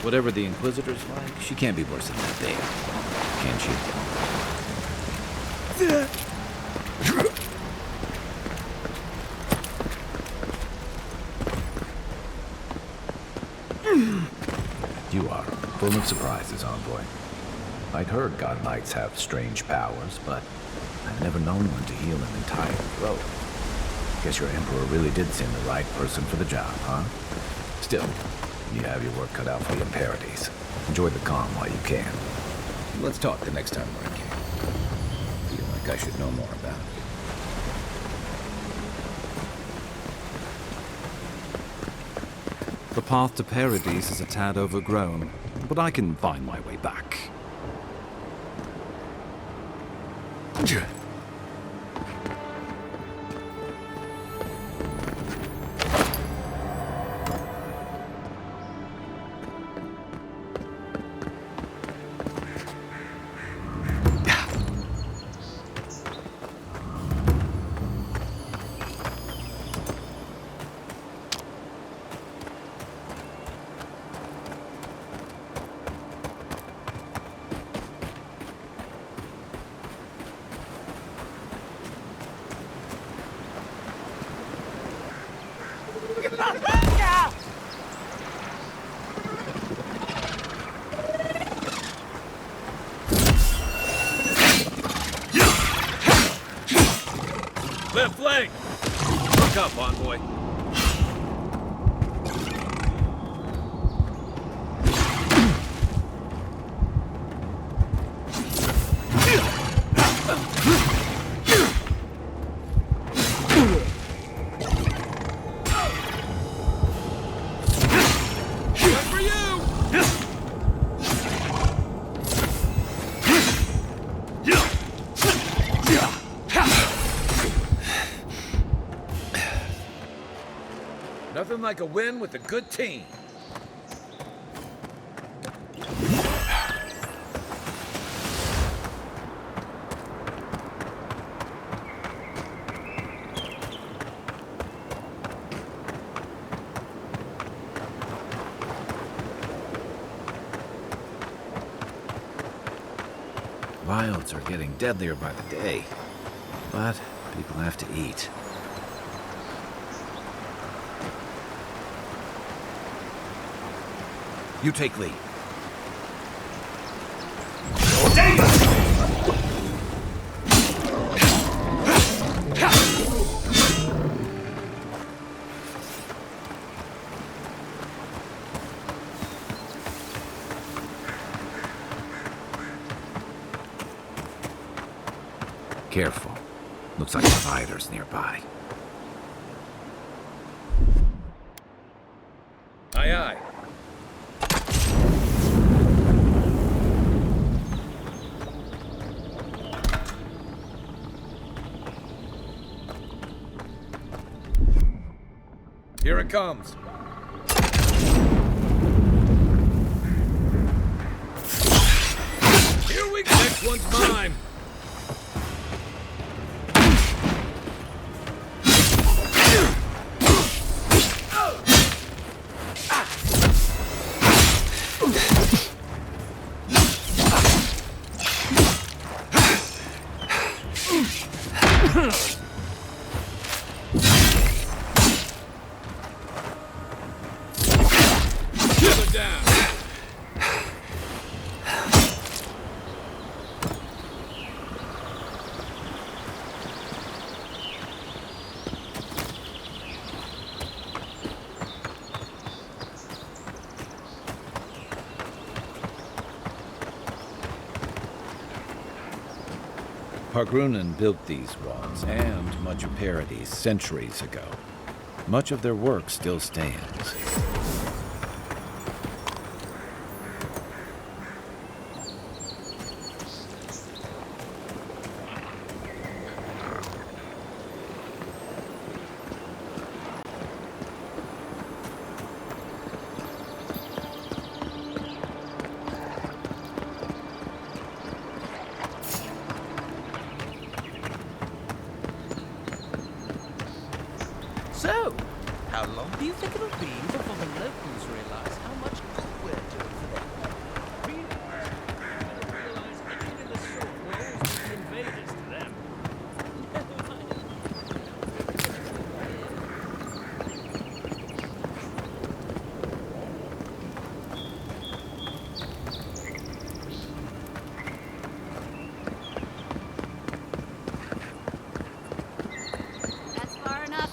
Whatever the Inquisitor's like, she can't be worse than that there, can she? You are full of surprises, envoy. I'd heard God Knights have strange powers, but I've never known one to heal an entire throat. Guess your Emperor really did send the right person for the job, huh? Still, you have your work cut out for you in Paradise. Enjoy the calm while you can. Let's talk the next time we're in camp. Feel like I should know more about it. The path to Paradise is a tad overgrown, but I can find my way back. Left flank! Look up, envoy. Nothing like a win with a good team. Wilds are getting deadlier by the day, but people have to eat. You take lead. Careful. Looks like spiders nearby. Aye, aye. Here it comes. Here we go. Next one's mine. Pargrunan built these walls and much of Paradise centuries ago. Much of their work still stands. So, how long do you think it'll be before the locals realize how much good we're doing for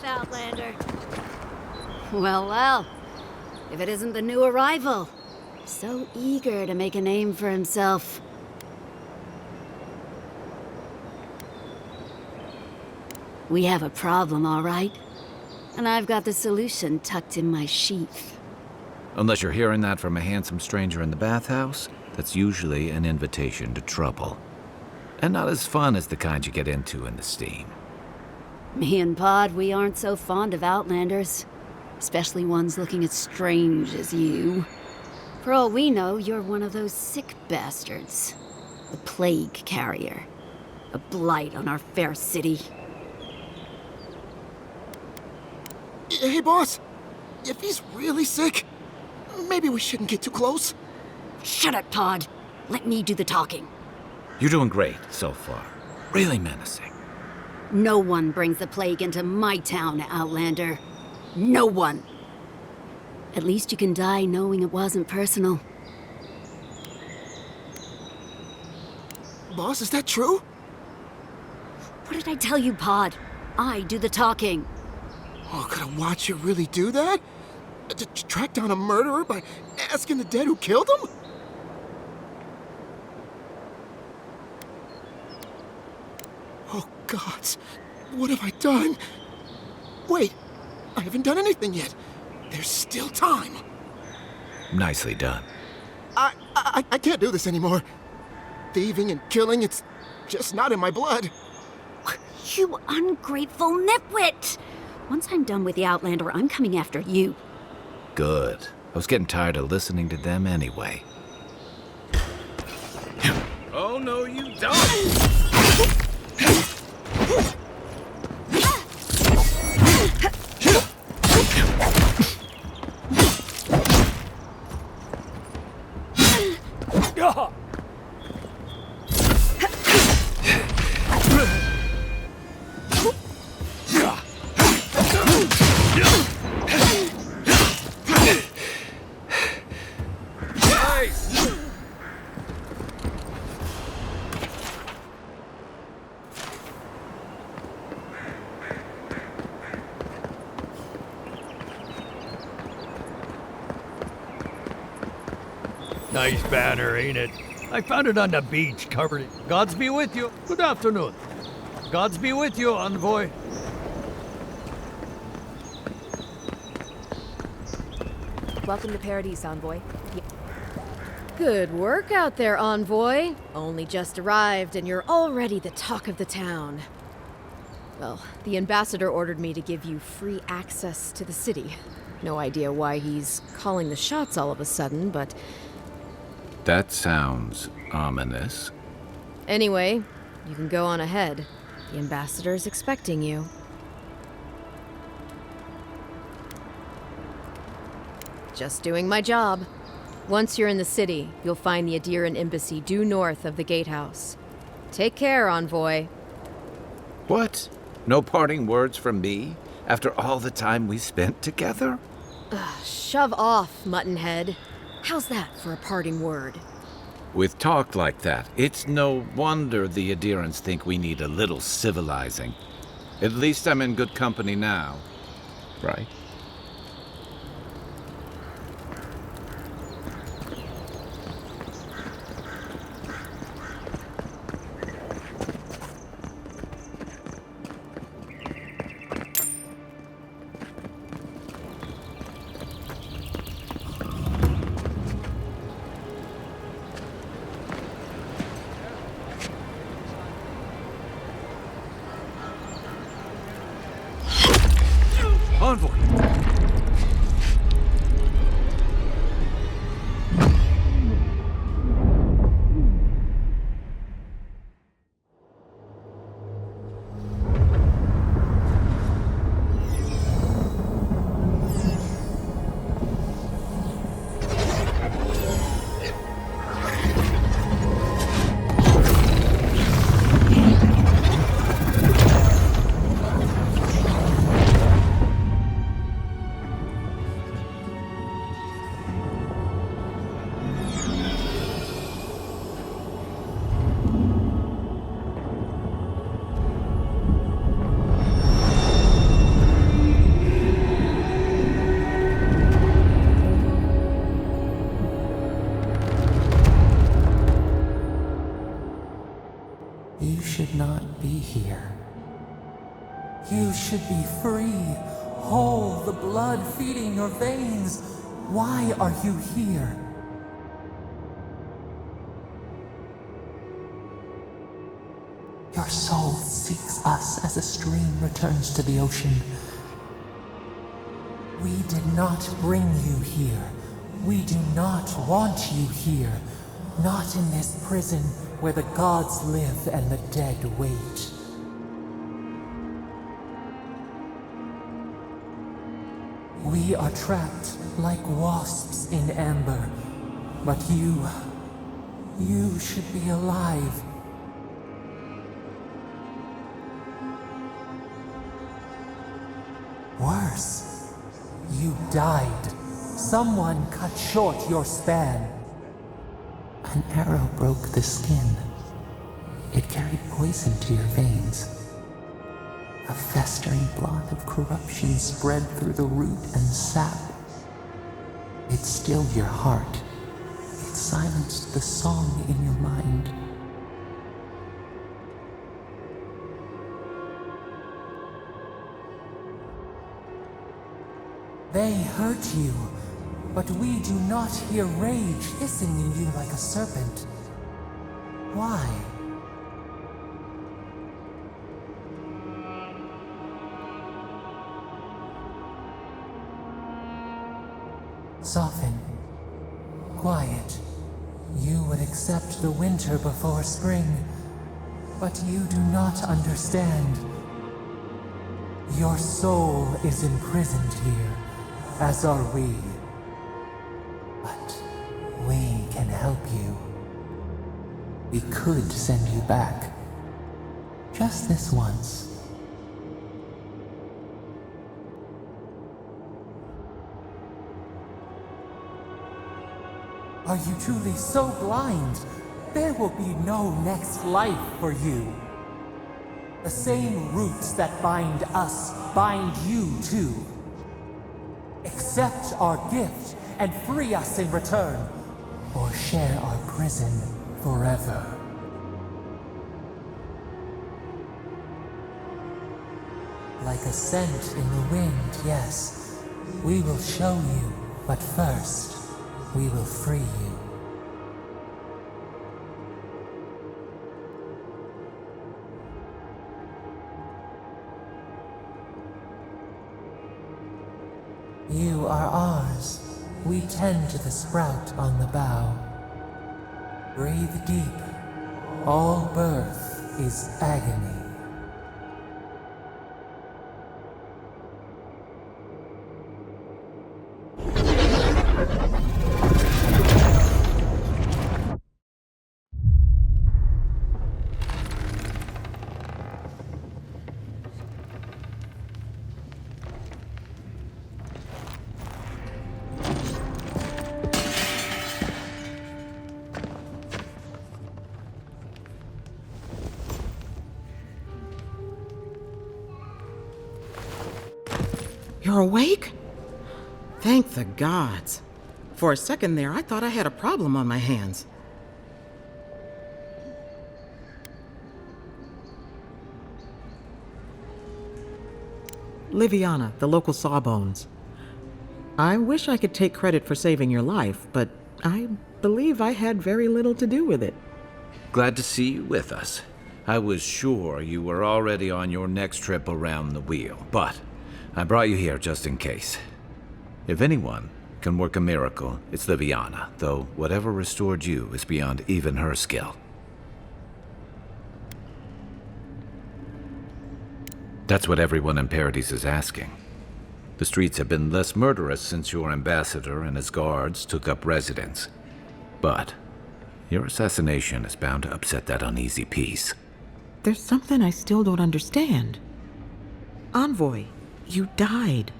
Outlander. Well, well. If it isn't the new arrival. So eager to make a name for himself. We have a problem, all right? And I've got the solution tucked in my sheath. Unless you're hearing that from a handsome stranger in the bathhouse, that's usually an invitation to trouble. And not as fun as the kind you get into in the steam. Me and Pod, we aren't so fond of Outlanders. Especially ones looking as strange as you. For all we know, you're one of those sick bastards. A plague carrier. A blight on our fair city. Hey, boss. If he's really sick, maybe we shouldn't get too close. Shut up, Pod. Let me do the talking. You're doing great so far. Really menacing. No one brings the plague into my town, Outlander. No one. At least you can die knowing it wasn't personal. Boss, is that true? What did I tell you, Pod? I do the talking. Oh, could a watcher really do that? To track down a murderer by asking the dead who killed him? Oh, gods. What have I done? Wait, I haven't done anything yet. There's still time. Nicely done. I can't do this anymore. Thieving and killing, it's just not in my blood. You ungrateful nitwit! Once I'm done with the Outlander, I'm coming after you. Good. I was getting tired of listening to them anyway. Oh, no, you don't! Nice banner, ain't it? I found it on the beach, covered in. Gods be with you. Good afternoon. Gods be with you, envoy. Welcome to Paradise, Envoy. Good work out there, Envoy. Only just arrived, and you're already the talk of the town. Well, the ambassador ordered me to give you free access to the city. No idea why he's calling the shots all of a sudden, but... That sounds ominous. Anyway, you can go on ahead. The ambassador's expecting you. Just doing my job. Once you're in the city, you'll find the Adiran embassy due north of the gatehouse. Take care, Envoy. What? No parting words from me? After all the time we spent together? Shove off, Muttonhead. How's that for a parting word? With talk like that, it's no wonder the Adirans think we need a little civilizing. At least I'm in good company now, right? Envoy! should be free, whole, the blood feeding your veins. Why are you here? Your soul seeks us as a stream returns to the ocean. We did not bring you here. We do not want you here. Not in this prison where the gods live and the dead wait. We are trapped like wasps in amber. But you should be alive. Worse, you died. Someone cut short your span. An arrow broke the skin. It carried poison to your veins. A festering blot of corruption spread through the root and sap. It stilled your heart. It silenced the song in your mind. They hurt you, but we do not hear rage hissing in you like a serpent. Why? Soften. Quiet. You would accept the winter before spring, but you do not understand. Your soul is imprisoned here, as are we. But we can help you. We could send you back. Just this once. Are you truly so blind? There will be no next life for you. The same roots that bind us bind you too. Accept our gift and free us in return, or share our prison forever. Like a scent in the wind, yes. We will show you, but first, we will free you. You are ours. We tend to the sprout on the bough. Breathe deep. All birth is agony. You're awake? Thank the gods. For a second there, I thought I had a problem on my hands. Liviana, the local Sawbones. I wish I could take credit for saving your life, but I believe I had very little to do with it. Glad to see you with us. I was sure you were already on your next trip around the wheel, but I brought you here just in case. If anyone can work a miracle, it's Liviana, though whatever restored you is beyond even her skill. That's what everyone in Paradise is asking. The streets have been less murderous since your ambassador and his guards took up residence. But your assassination is bound to upset that uneasy peace. There's something I still don't understand. Envoy, you died.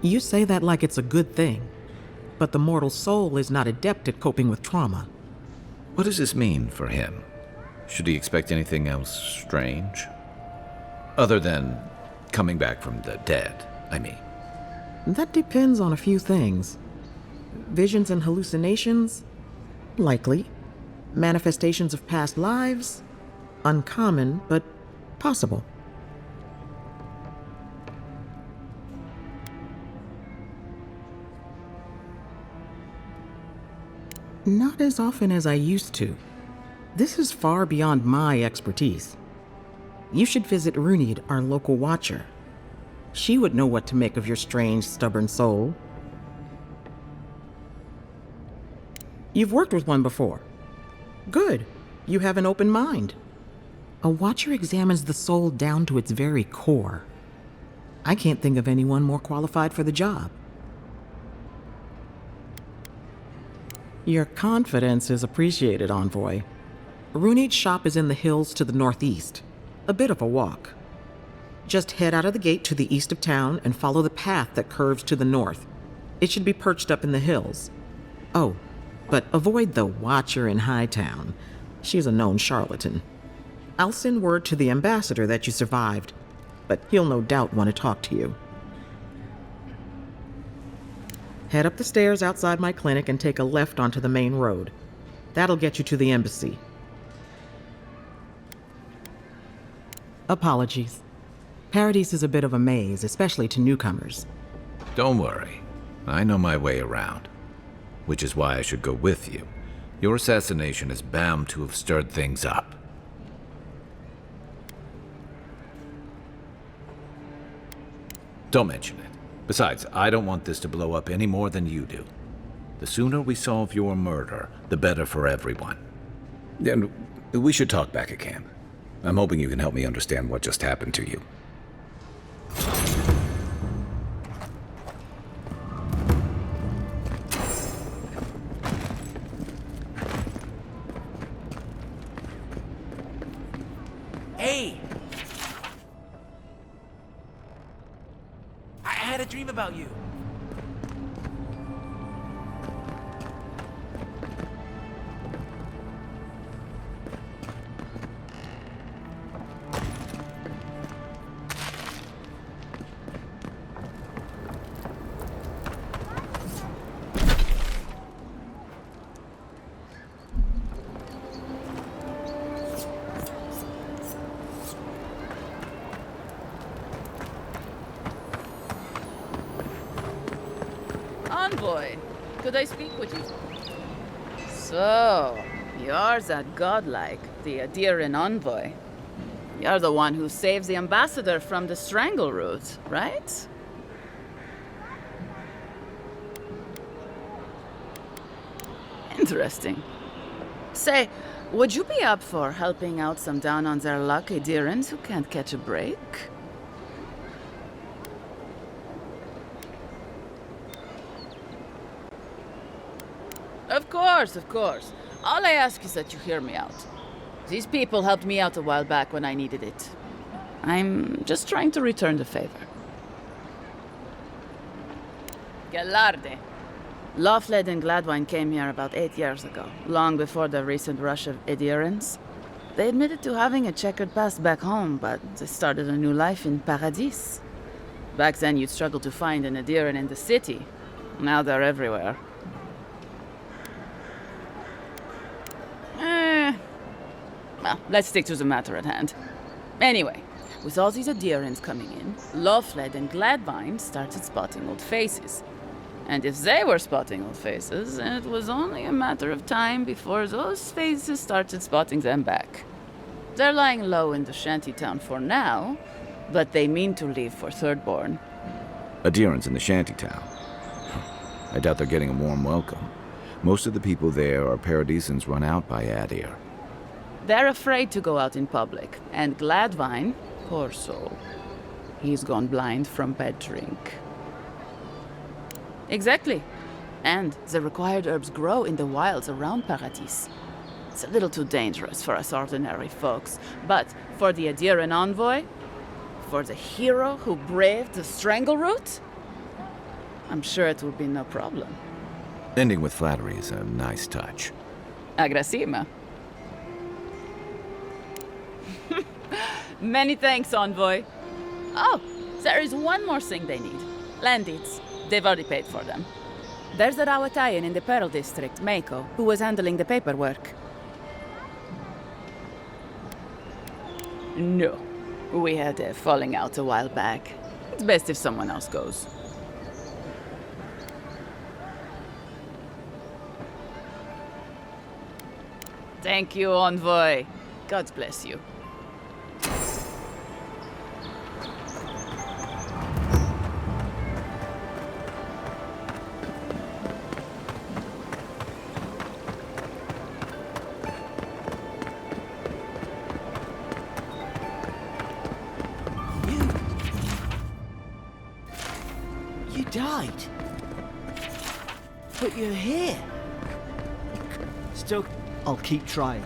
You say that like it's a good thing, but the mortal soul is not adept at coping with trauma. What does this mean for him? Should he expect anything else strange? Other than coming back from the dead, I mean. That depends on a few things. Visions and hallucinations? Likely. Manifestations of past lives? Uncommon, but possible. Not as often as I used to. This is far beyond my expertise. You should visit Runid, our local watcher. She would know what to make of your strange, stubborn soul. You've worked with one before. Good. You have an open mind. A watcher examines the soul down to its very core. I can't think of anyone more qualified for the job. Your confidence is appreciated, Envoy. Runid's shop is in the hills to the northeast. A bit of a walk. Just head out of the gate to the east of town and follow the path that curves to the north. It should be perched up in the hills. Oh, but avoid the Watcher in Hightown. She's a known charlatan. I'll send word to the ambassador that you survived, but he'll no doubt want to talk to you. Head up the stairs outside my clinic and take a left onto the main road. That'll get you to the embassy. Apologies. Paradise is a bit of a maze, especially to newcomers. Don't worry. I know my way around. Which is why I should go with you. Your assassination is bound to have stirred things up. Don't mention it. Besides, I don't want this to blow up any more than you do. The sooner we solve your murder, the better for everyone. And we should talk back at camp. I'm hoping you can help me understand what just happened to you. Hey! I had a dream about you. Envoy, could I speak with you? So, you're that godlike, the Adiran envoy. You're the one who saves the ambassador from the strangle root, right? Interesting. Say, would you be up for helping out some down-on-their-luck Adirans who can't catch a break? Of course. All I ask is that you hear me out. These people helped me out a while back when I needed it. I'm just trying to return the favor. Galarde. Lawfled and Gladwine came here about 8 years ago, long before the recent rush of Edirans. They admitted to having a checkered past back home, but they started a new life in Paradis. Back then, you'd struggle to find an Adiran in the city. Now they're everywhere. Well, let's stick to the matter at hand. Anyway, with all these Adirans coming in, Lawfled and Gladwine started spotting old faces. And if they were spotting old faces, it was only a matter of time before those faces started spotting them back. They're lying low in the shantytown for now, but they mean to leave for Thirdborn. Adirans in the shantytown. I doubt they're getting a warm welcome. Most of the people there are Paradisans run out by Adir. They're afraid to go out in public, and Gladwine, poor soul, he's gone blind from bad drink. Exactly. And the required herbs grow in the wilds around Paradis. It's a little too dangerous for us ordinary folks, but for the Adiran envoy, for the hero who braved the strangle root, I'm sure it will be no problem. Ending with flattery is a nice touch. Agrasima. Many thanks, envoy. Oh, there is one more thing they need. Land deeds. They've already paid for them. There's a Rawatayan in the Pearl District, Mako, who was handling the paperwork. No. We had a falling out a while back. It's best if someone else goes. Thank you, Envoy. God bless you. You died. But you're here. Still, I'll keep trying.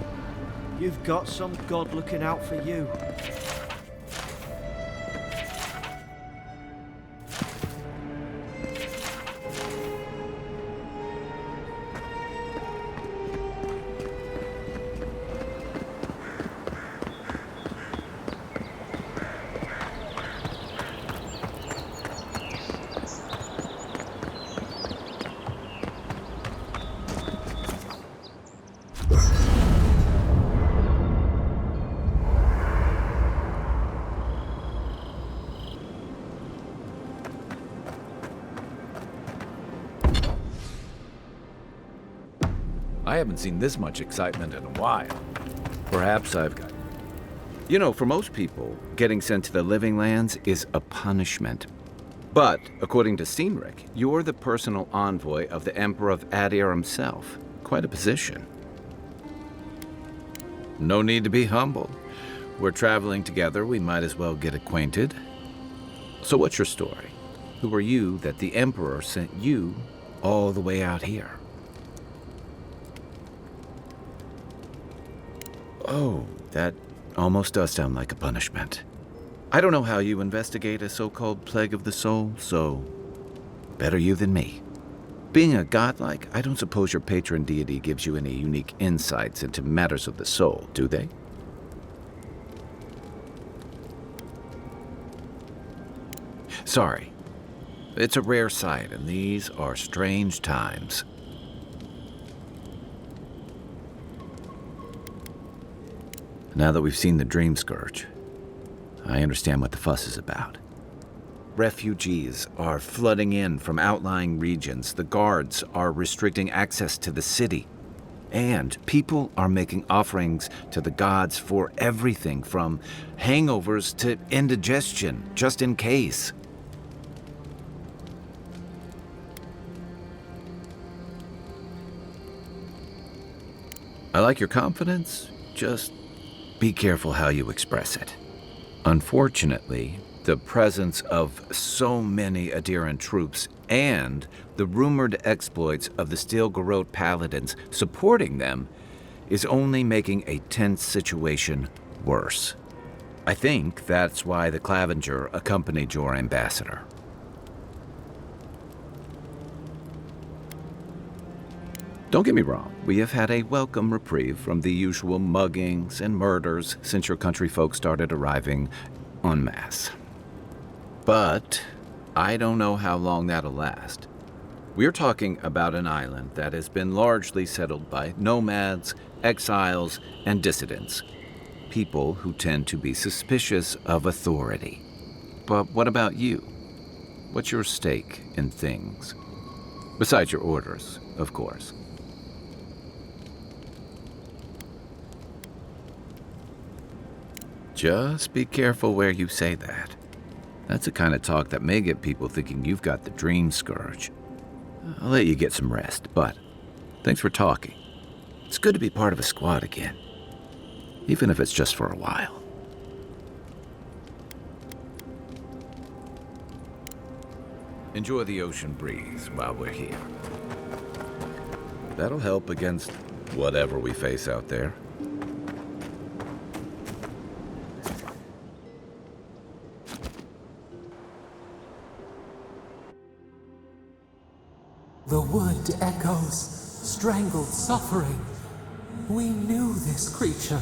You've got some god looking out for you. I haven't seen this much excitement in a while. Perhaps I've got... You know, for most people, getting sent to the Living Lands is a punishment. But, according to Cynric, you're the personal envoy of the Emperor of Adir himself. Quite a position. No need to be humble. We're traveling together, we might as well get acquainted. So what's your story? Who are you that the Emperor sent you all the way out here? Oh, that almost does sound like a punishment. I don't know how you investigate a so-called plague of the soul, so better you than me. Being a godlike, I don't suppose your patron deity gives you any unique insights into matters of the soul, do they? Sorry. It's a rare sight, and these are strange times. Now that we've seen the Dream Scourge, I understand what the fuss is about. Refugees are flooding in from outlying regions. The guards are restricting access to the city. And people are making offerings to the gods for everything from hangovers to indigestion, just in case. I like your confidence, just be careful how you express it. Unfortunately, the presence of so many Adiran troops and the rumored exploits of the Steel Garrote paladins supporting them is only making a tense situation worse. I think that's why the Clavenger accompanied your ambassador. Don't get me wrong, we have had a welcome reprieve from the usual muggings and murders since your country folk started arriving en masse. But I don't know how long that'll last. We're talking about an island that has been largely settled by nomads, exiles, and dissidents. People who tend to be suspicious of authority. But what about you? What's your stake in things? Besides your orders, of course. Just be careful where you say that. That's the kind of talk that may get people thinking you've got the Dream Scourge. I'll let you get some rest, but thanks for talking. It's good to be part of a squad again, even if it's just for a while. Enjoy the ocean breeze while we're here. That'll help against whatever we face out there. The wood echoes, strangled suffering. We knew this creature.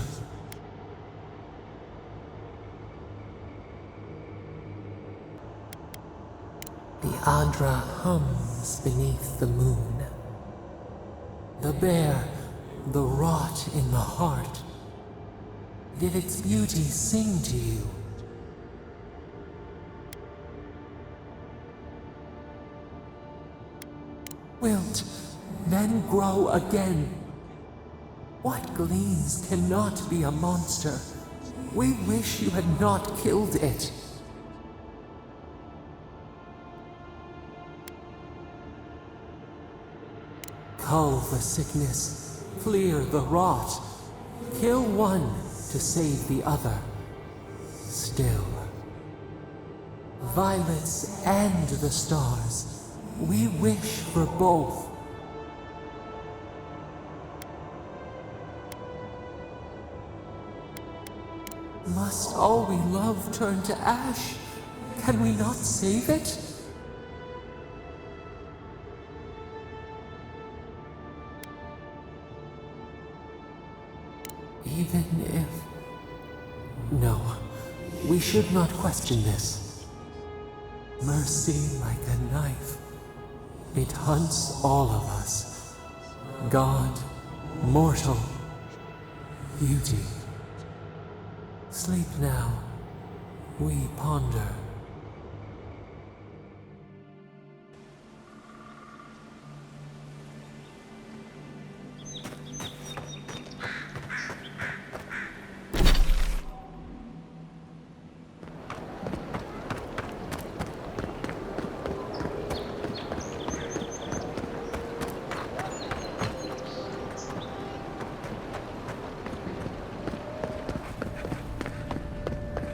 The Adra hums beneath the moon. The bare, the rot in the heart. Did its beauty sing to you? Wilt, then grow again. What gleams cannot be a monster? We wish you had not killed it. Cull the sickness, clear the rot. Kill one to save the other. Still. Violets and the stars. We wish for both. Must all we love turn to ash? Can we not save it? Even if... No, we should not question this. Mercy like a knife. It hunts all of us. God, mortal, beauty. Sleep now. We ponder.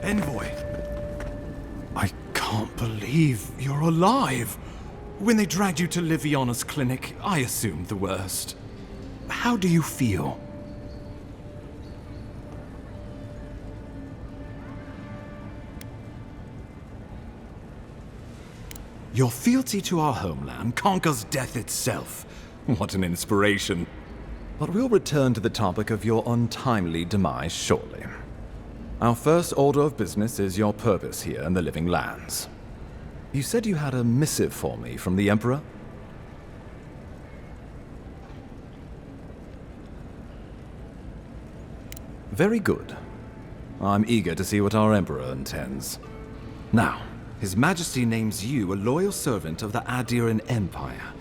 Envoy, I can't believe you're alive. When they dragged you to Liviona's clinic, I assumed the worst. How do you feel? Your fealty to our homeland conquers death itself. What an inspiration. But we'll return to the topic of your untimely demise shortly. Our first order of business is your purpose here in the Living Lands. You said you had a missive for me from the Emperor? Very good. I'm eager to see what our Emperor intends. Now, His Majesty names you a loyal servant of the Adiran Empire,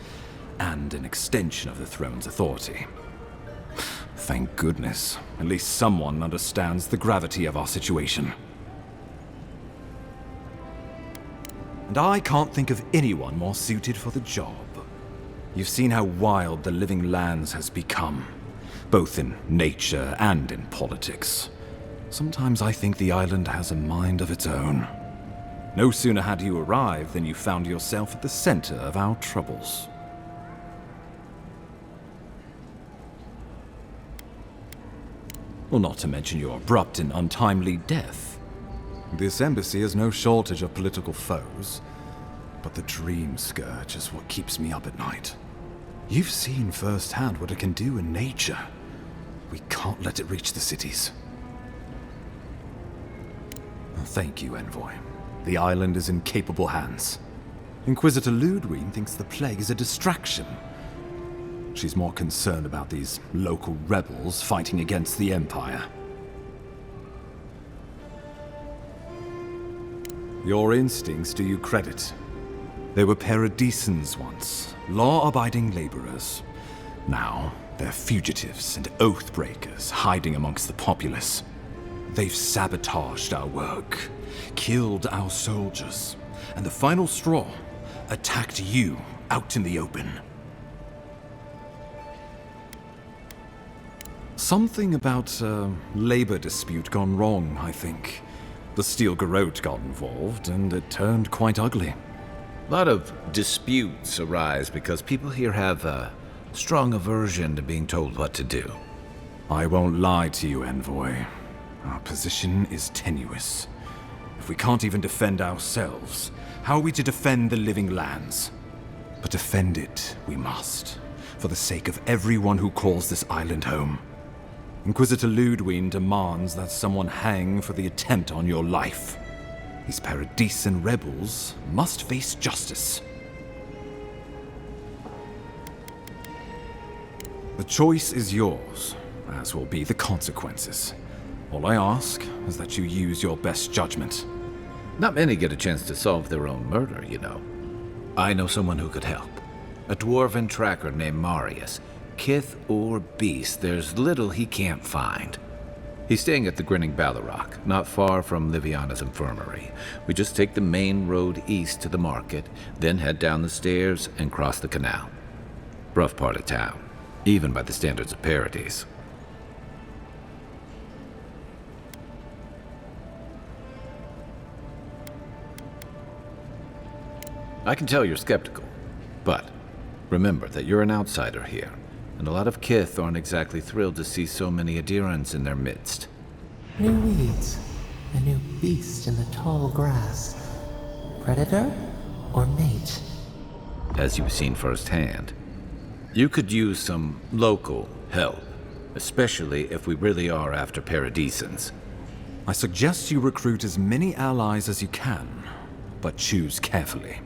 and an extension of the throne's authority. Thank goodness. At least someone understands the gravity of our situation. And I can't think of anyone more suited for the job. You've seen how wild the Living Lands has become, both in nature and in politics. Sometimes I think the island has a mind of its own. No sooner had you arrived than you found yourself at the center of our troubles. Well, not to mention your abrupt and untimely death. This embassy has no shortage of political foes, but the dream scourge is what keeps me up at night. You've seen firsthand what it can do in nature. We can't let it reach the cities. Thank you, Envoy. The island is in capable hands. Inquisitor Ludwig thinks the plague is a distraction. She's more concerned about these local rebels fighting against the Empire. Your instincts do you credit. They were paradisans once, law-abiding laborers. Now, they're fugitives and oath-breakers hiding amongst the populace. They've sabotaged our work, killed our soldiers, and the final straw, attacked you out in the open. Something about a labor dispute gone wrong, I think. The Steel Garrote got involved, and it turned quite ugly. A lot of disputes arise because people here have a strong aversion to being told what to do. I won't lie to you, Envoy. Our position is tenuous. If we can't even defend ourselves, how are we to defend the Living Lands? But defend it we must, for the sake of everyone who calls this island home. Inquisitor Ludwig demands that someone hang for the attempt on your life. These Paradisan rebels must face justice. The choice is yours, as will be the consequences. All I ask is that you use your best judgment. Not many get a chance to solve their own murder, you know. I know someone who could help. A dwarven tracker named Marius. Kith or beast, there's little he can't find. He's staying at the Grinning Ballarrock, not far from Liviana's infirmary. We just take the main road east to the market, then head down the stairs and cross the canal. Rough part of town, even by the standards of Paradise. I can tell you're skeptical, but remember that you're an outsider here, and a lot of Kith aren't exactly thrilled to see so many Adirans in their midst. New weeds, a new beast in the tall grass. Predator or mate? As you've seen firsthand, you could use some local help, especially if we really are after Paradisans. I suggest you recruit as many allies as you can, but choose carefully.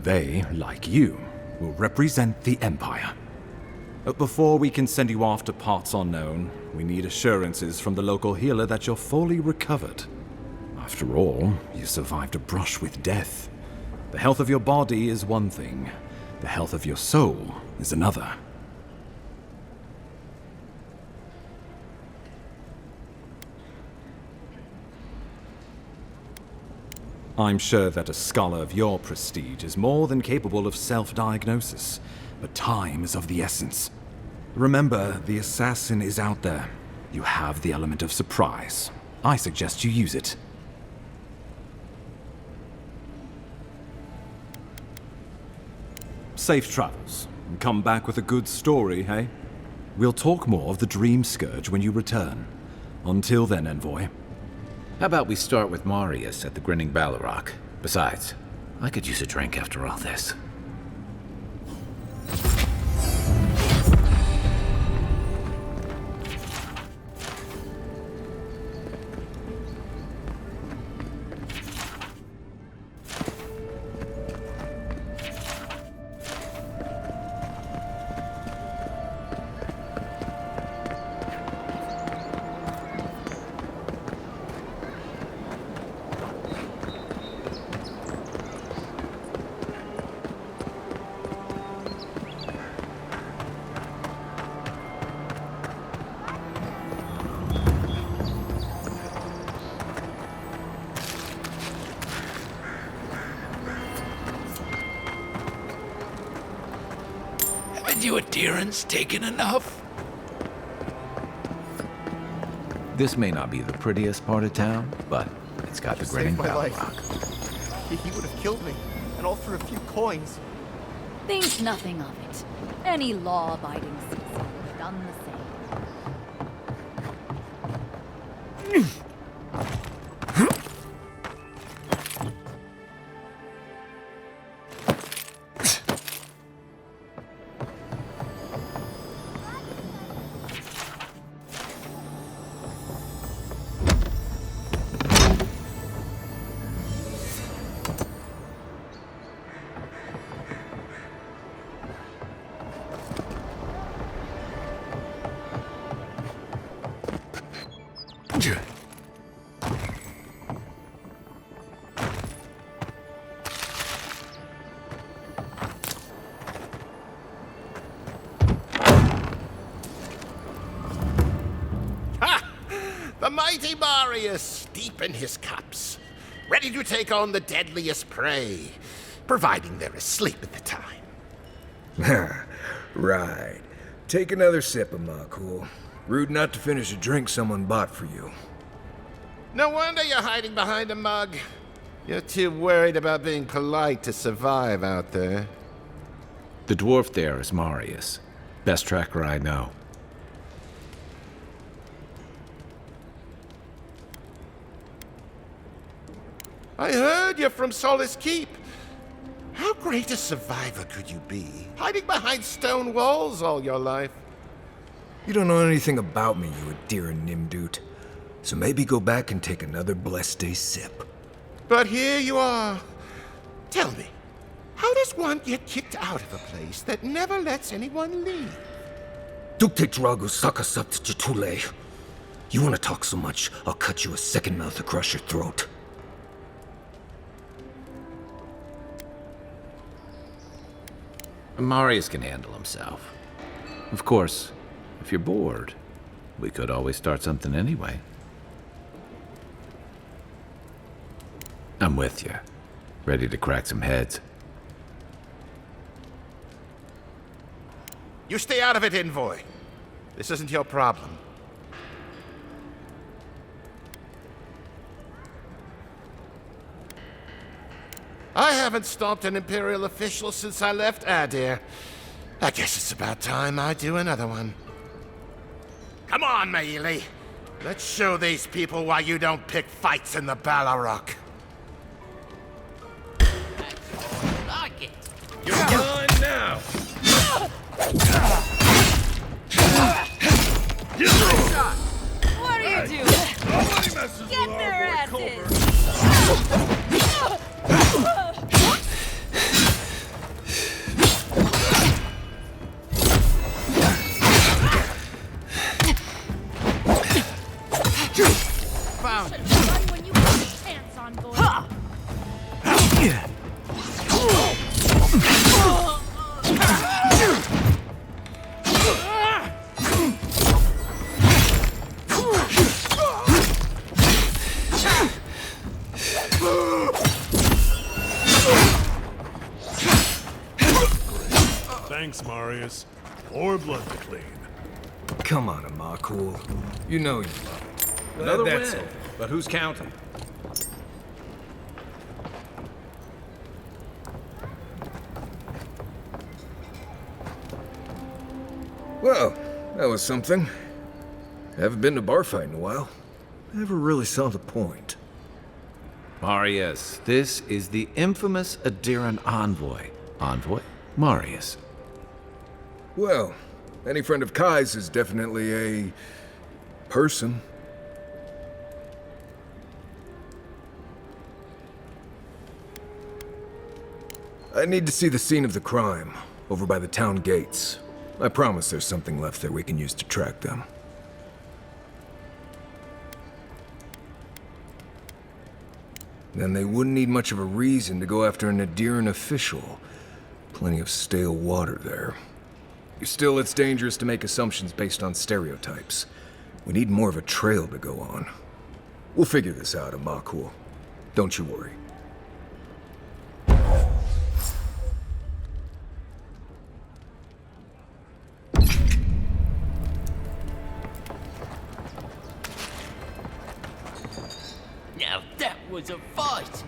They, like you, will represent the Empire. But before we can send you off to parts unknown, we need assurances from the local healer that you're fully recovered. After all, you survived a brush with death. The health of your body is one thing. The health of your soul is another. I'm sure that a scholar of your prestige is more than capable of self-diagnosis, but time is of the essence. Remember, the assassin is out there. You have the element of surprise. I suggest you use it. Safe travels, and come back with a good story, hey? We'll talk more of the Dream Scourge when you return. Until then, Envoy. How about we start with Marius at the Grinning Ballarrock? Besides, I could use a drink after all this. You adherents taken enough? This may not be the prettiest part of town, but it's got the Grinning Saved my life. Ballarrock. He would have killed me, and all for a few coins. Think nothing of it. Any law-abiding citizen would have done the same. The mighty Marius, deep in his cups, ready to take on the deadliest prey, providing they're asleep at the time. Right. Take another sip of my cool. Rude not to finish a drink someone bought for you. No wonder you're hiding behind a mug. You're too worried about being polite to survive out there. The dwarf there is Marius. Best tracker I know. I heard you're from Solace Keep. How great a survivor could you be, hiding behind stone walls all your life? You don't know anything about me, you Adiran Nimdut. So maybe go back and take another blessed day sip. But here you are. Tell me, how does one get kicked out of a place that never lets anyone leave? Dukte Drago Sakasapt Jatule. You want to talk so much, I'll cut you a second mouth across your throat. Marius can handle himself. Of course, if you're bored, we could always start something anyway. I'm with you. Ready to crack some heads. You stay out of it, Envoy. This isn't your problem. I haven't stopped an Imperial official since I left Adir. I guess it's about time I do another one. Come on, Maili. Let's show these people why you don't pick fights in the Ballarok. You're mine now! What are you doing? Get their asses! Found it. Run when you have a chance, Envoy. Thanks, Marius. More blood to clean. Come on, Amakul. You know you love it. Another That's win. it. But who's counting? Well, that was something. Haven't been to bar fight in a while. Never really saw the point. Marius, this is the infamous Adiran envoy. Envoy? Marius. Well, any friend of Kai's is definitely a... person. I need to see the scene of the crime, over by the town gates. I promise there's something left there we can use to track them. Then they wouldn't need much of a reason to go after an Adiran official. Plenty of stale water there. Still, it's dangerous to make assumptions based on stereotypes. We need more of a trail to go on. We'll figure this out, Amakul. Don't you worry. Now that was a fight!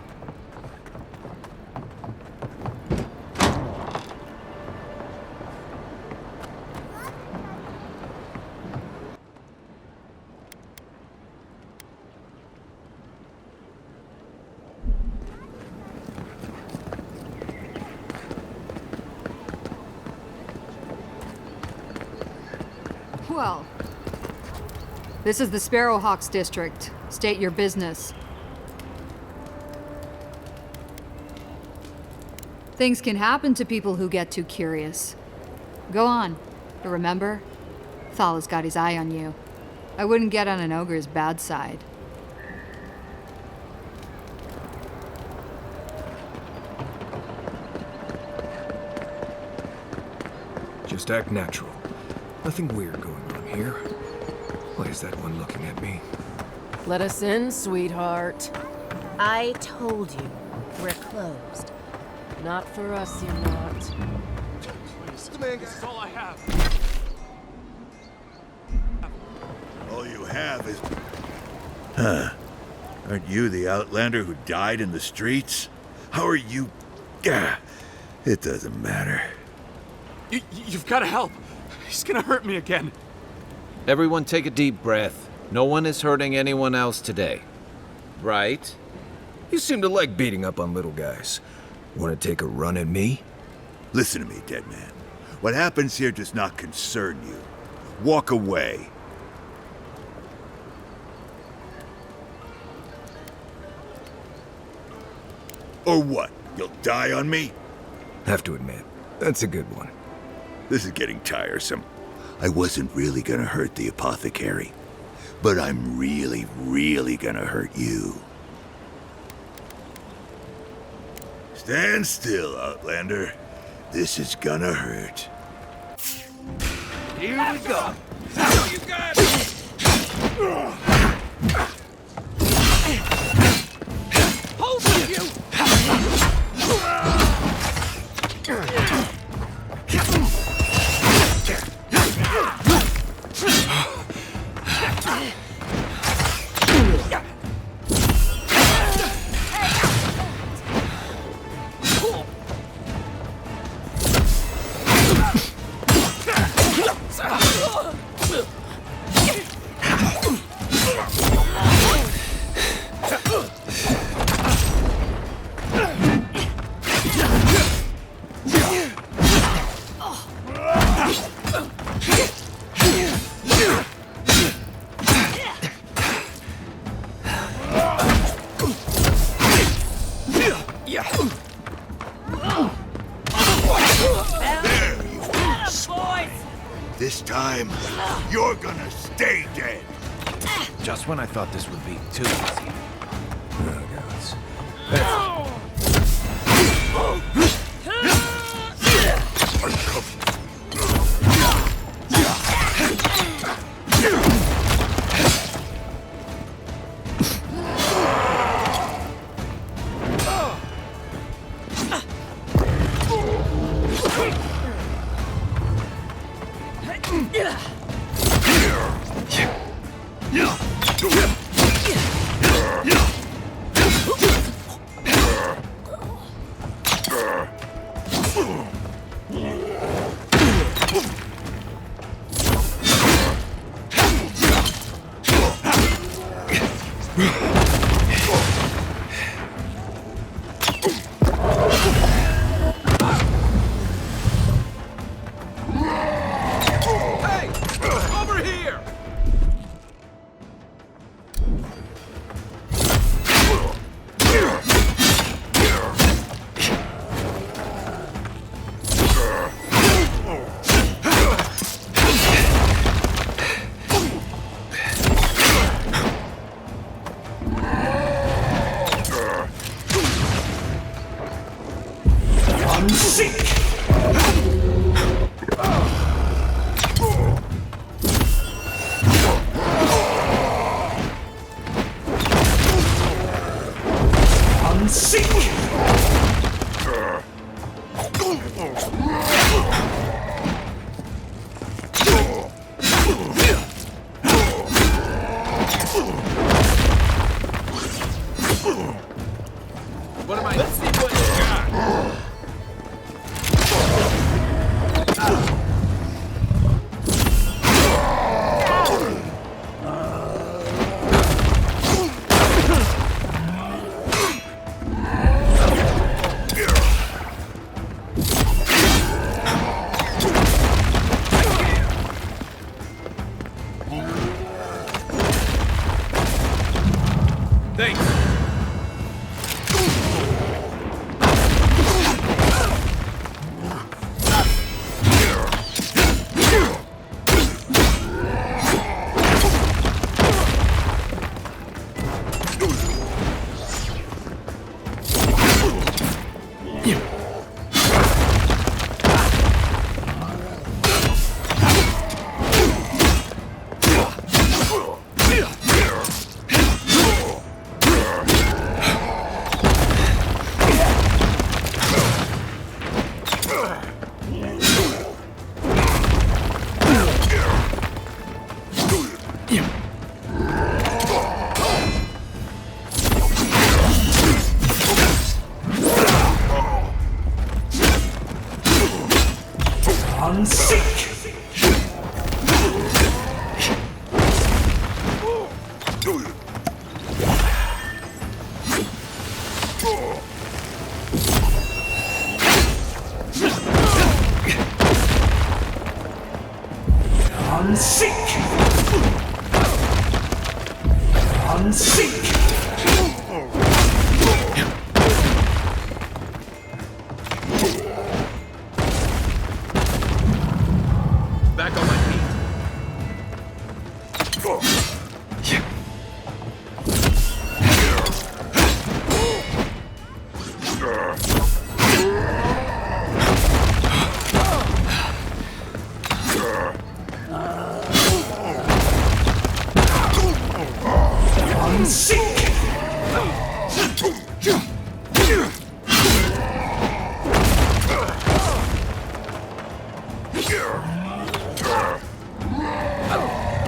Well, this is the Sparrowhawks district. State your business. Things can happen to people who get too curious. Go on. But remember, Thala's got his eye on you. I wouldn't get on an ogre's bad side. Just act natural. Nothing weird going on here. Why is that one looking at me? Let us in, sweetheart. I told you, we're closed. Not for us, you're not. Please, this is all I have. All you have is... Huh. Aren't you the Outlander who died in the streets? How are you... Gah. It doesn't matter. You've got to help. He's gonna hurt me again. Everyone take a deep breath. No one is hurting anyone else today. Right? You seem to like beating up on little guys. Want to take a run at me? Listen to me, dead man. What happens here does not concern you. Walk away. Or what? You'll die on me? Have to admit, that's a good one. This is getting tiresome. I wasn't really gonna hurt the apothecary. But I'm really, really gonna hurt you. Stand still, Outlander. This is gonna hurt. Here we go. You got it! Hold with you! This time, you're gonna stay dead. Just when I thought this would be too easy. What am I? Let's see what you got. Back on my feet.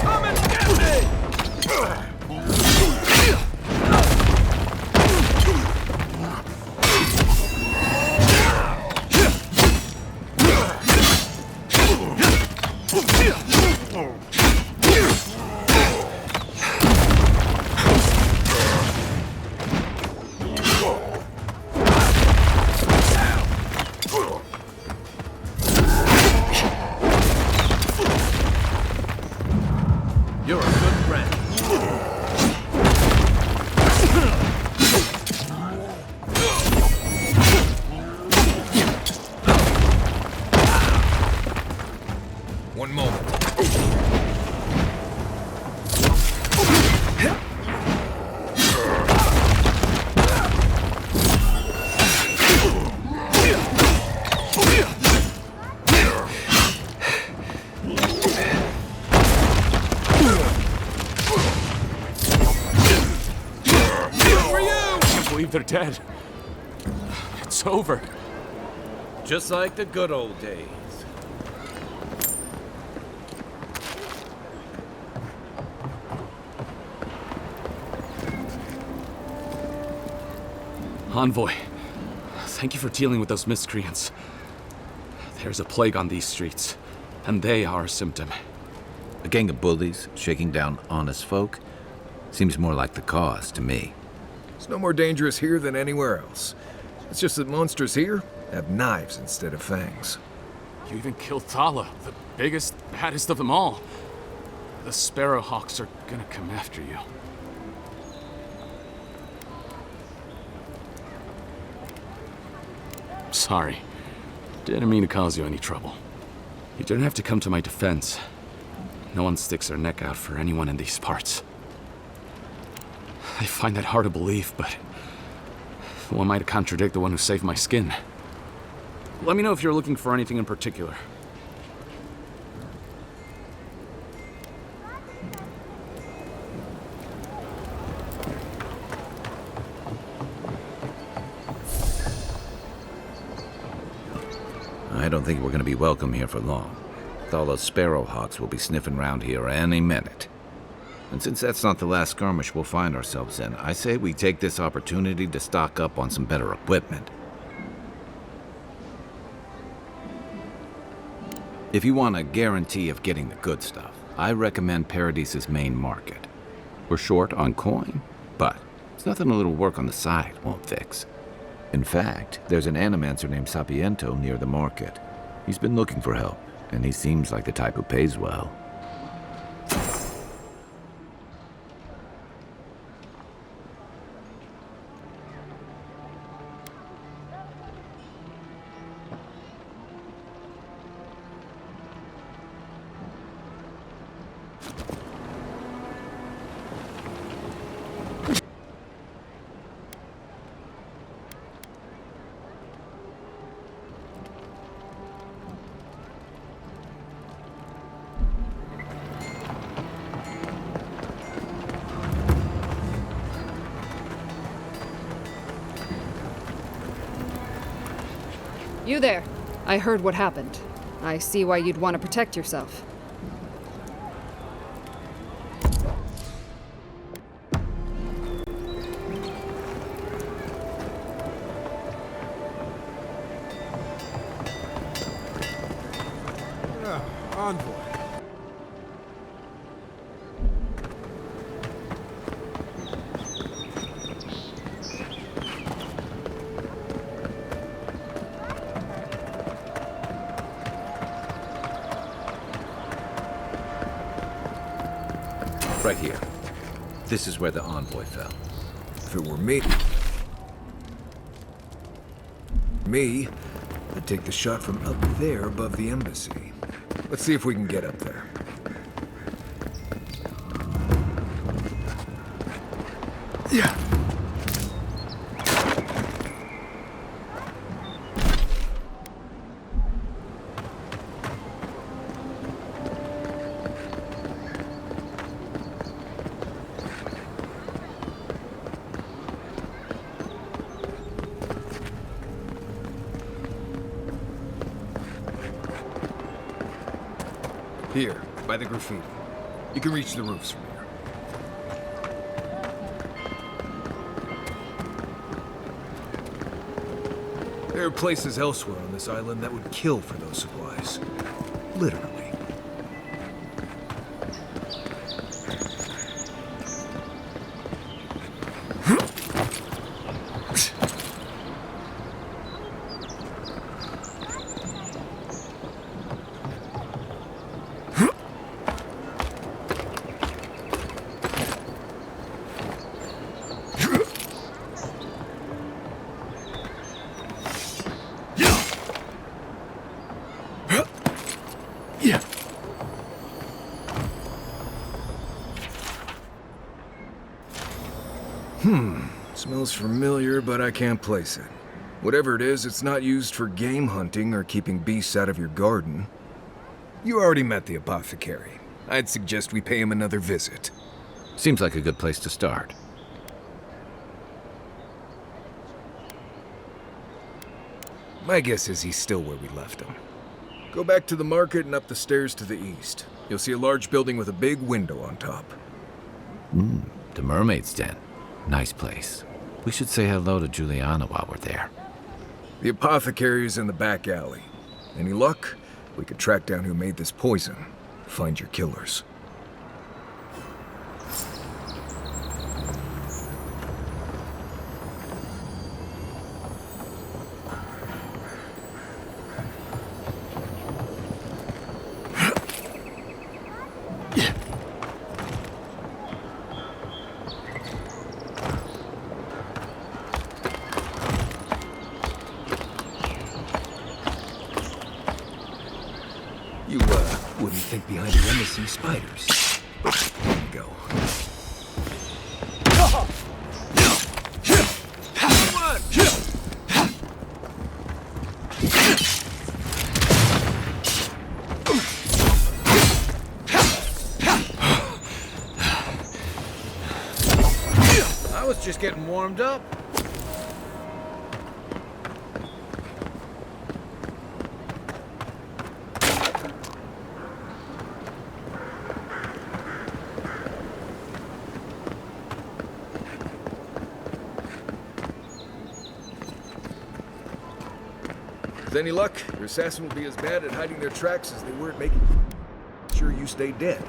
Come and get me! You're a good friend. One moment. They're dead. It's over. Just like the good old days. Envoy, thank you for dealing with those miscreants. There's a plague on these streets, and they are a symptom. A gang of bullies shaking down honest folk seems more like the cause to me. It's no more dangerous here than anywhere else. It's just that monsters here have knives instead of fangs. You even killed Thala, the biggest, baddest of them all. The Sparrowhawks are gonna come after you. Sorry. Didn't mean to cause you any trouble. You didn't have to come to my defense. No one sticks their neck out for anyone in these parts. I find that hard to believe, but who am I to contradict the one who saved my skin? Let me know if you're looking for anything in particular. I don't think we're going to be welcome here for long. All those Sparrowhawks will be sniffing around here any minute. And since that's not the last skirmish we'll find ourselves in, I say we take this opportunity to stock up on some better equipment. If you want a guarantee of getting the good stuff, I recommend Paradise's main market. We're short on coin, but it's nothing a little work on the side won't fix. In fact, there's an animancer named Sapiento near the market. He's been looking for help, and he seems like the type who pays well. You there. I heard what happened. I see why you'd want to protect yourself. Envoy. Right here. This is where the envoy fell. If it were me, I'd take the shot from up there above the embassy. Let's see if we can get up there. Yeah. Here, by the graffiti. You can reach the roofs from here. There are places elsewhere on this island that would kill for those supplies. Literally. Smells familiar, but I can't place it. Whatever it is, it's not used for game hunting or keeping beasts out of your garden. You already met the apothecary. I'd suggest we pay him another visit. Seems like a good place to start. My guess is he's still where we left him. Go back to the market and up the stairs to the east. You'll see a large building with a big window on top. The Mermaid's Den. Nice place. We should say hello to Juliana while we're there. The apothecary is in the back alley. Any luck? We could track down who made this poison. Find your killers. You, wouldn't think behind a rim to see spiders. There you go. I was just getting warmed up. With any luck, your assassin will be as bad at hiding their tracks as they were at making sure you stay dead.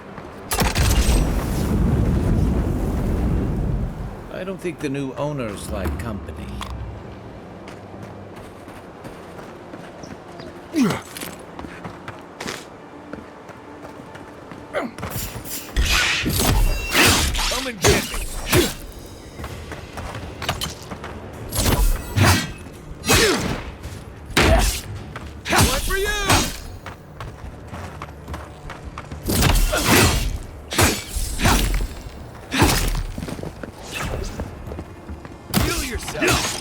I don't think the new owners like company. Come and get me. One for you! Heal yourself!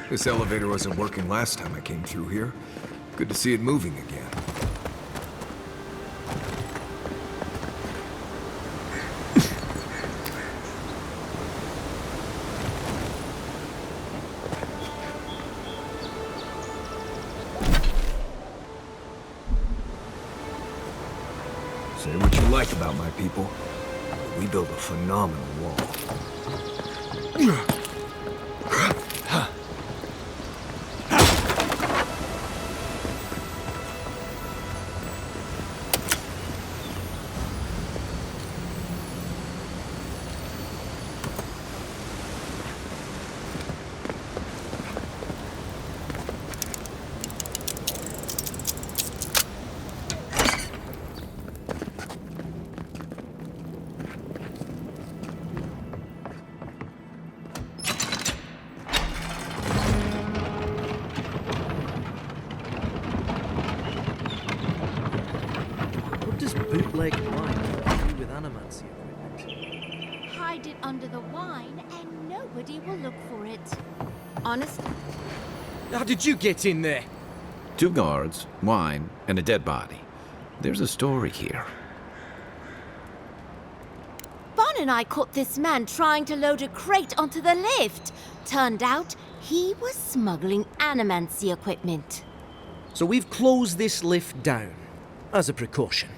This elevator wasn't working last time I came through here. Good to see it moving again. Say what you like about my people, but we built a phenomenal wall. lake of wine to do with animancy equipment. Hide it under the wine and nobody will look for it. Honestly. How did you get in there? 2 guards, wine, and a dead body. There's a story here. Bon and I caught this man trying to load a crate onto the lift. Turned out he was smuggling animancy equipment. So we've closed this lift down, as a precaution.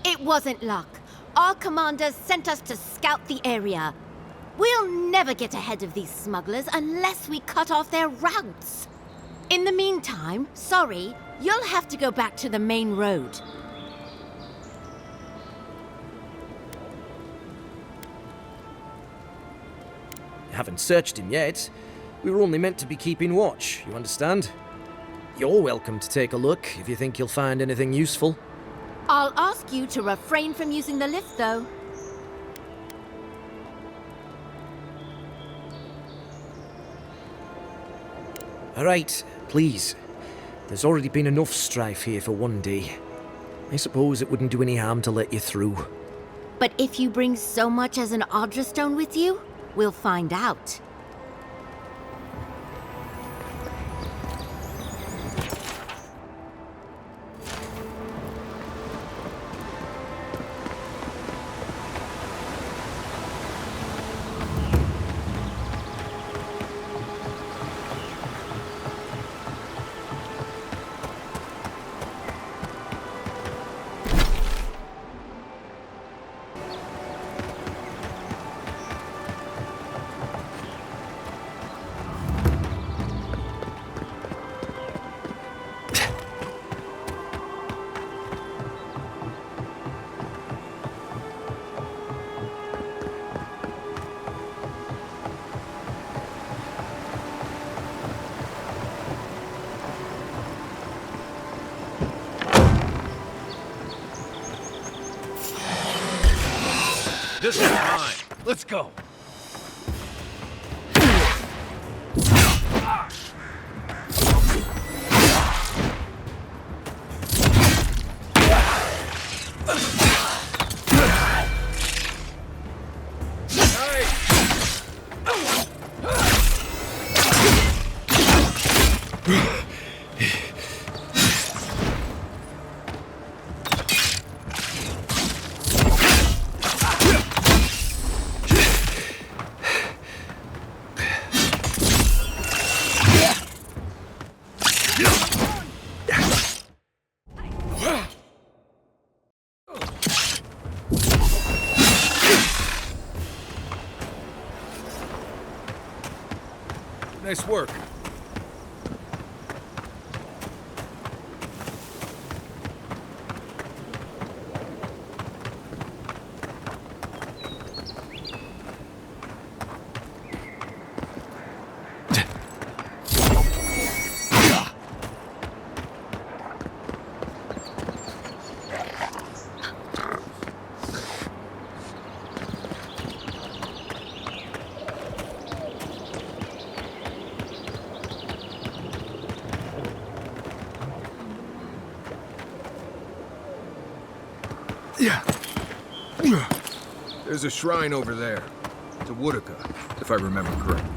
It wasn't luck. Our commander sent us to scout the area. We'll never get ahead of these smugglers unless we cut off their routes. In the meantime, sorry, you'll have to go back to the main road. Haven't searched him yet. We were only meant to be keeping watch, you understand? You're welcome to take a look if you think you'll find anything useful. I'll ask you to refrain from using the lift, though. All right, please. There's already been enough strife here for one day. I suppose it wouldn't do any harm to let you through. But if you bring so much as an Audra stone with you, we'll find out. This is mine. Let's go. Nice work. There's a shrine over there. To Woodaka, if I remember correctly.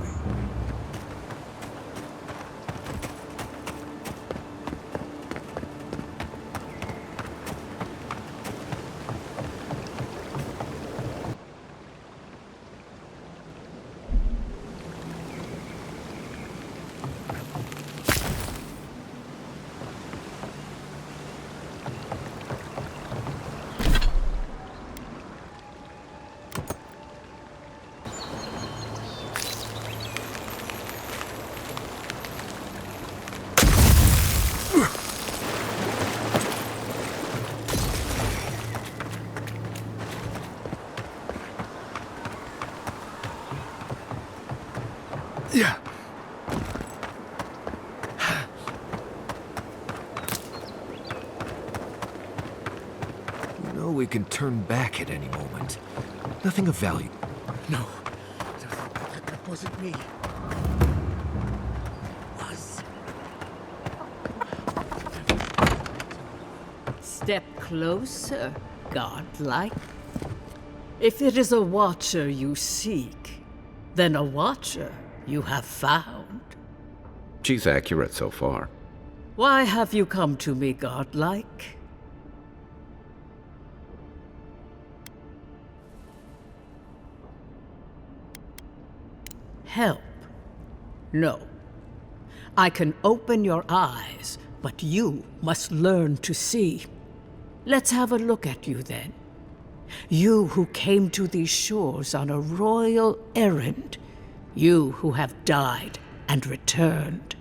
Yeah. You know we can turn back at any moment. Nothing of value. No. That wasn't me. Was. Step closer, godlike. If it is a watcher you seek, then a watcher you have found. She's accurate so far. Why have you come to me, godlike? Help? No. I can open your eyes, but you must learn to see. Let's have a look at you then. You who came to these shores on a royal errand. You who have died and returned.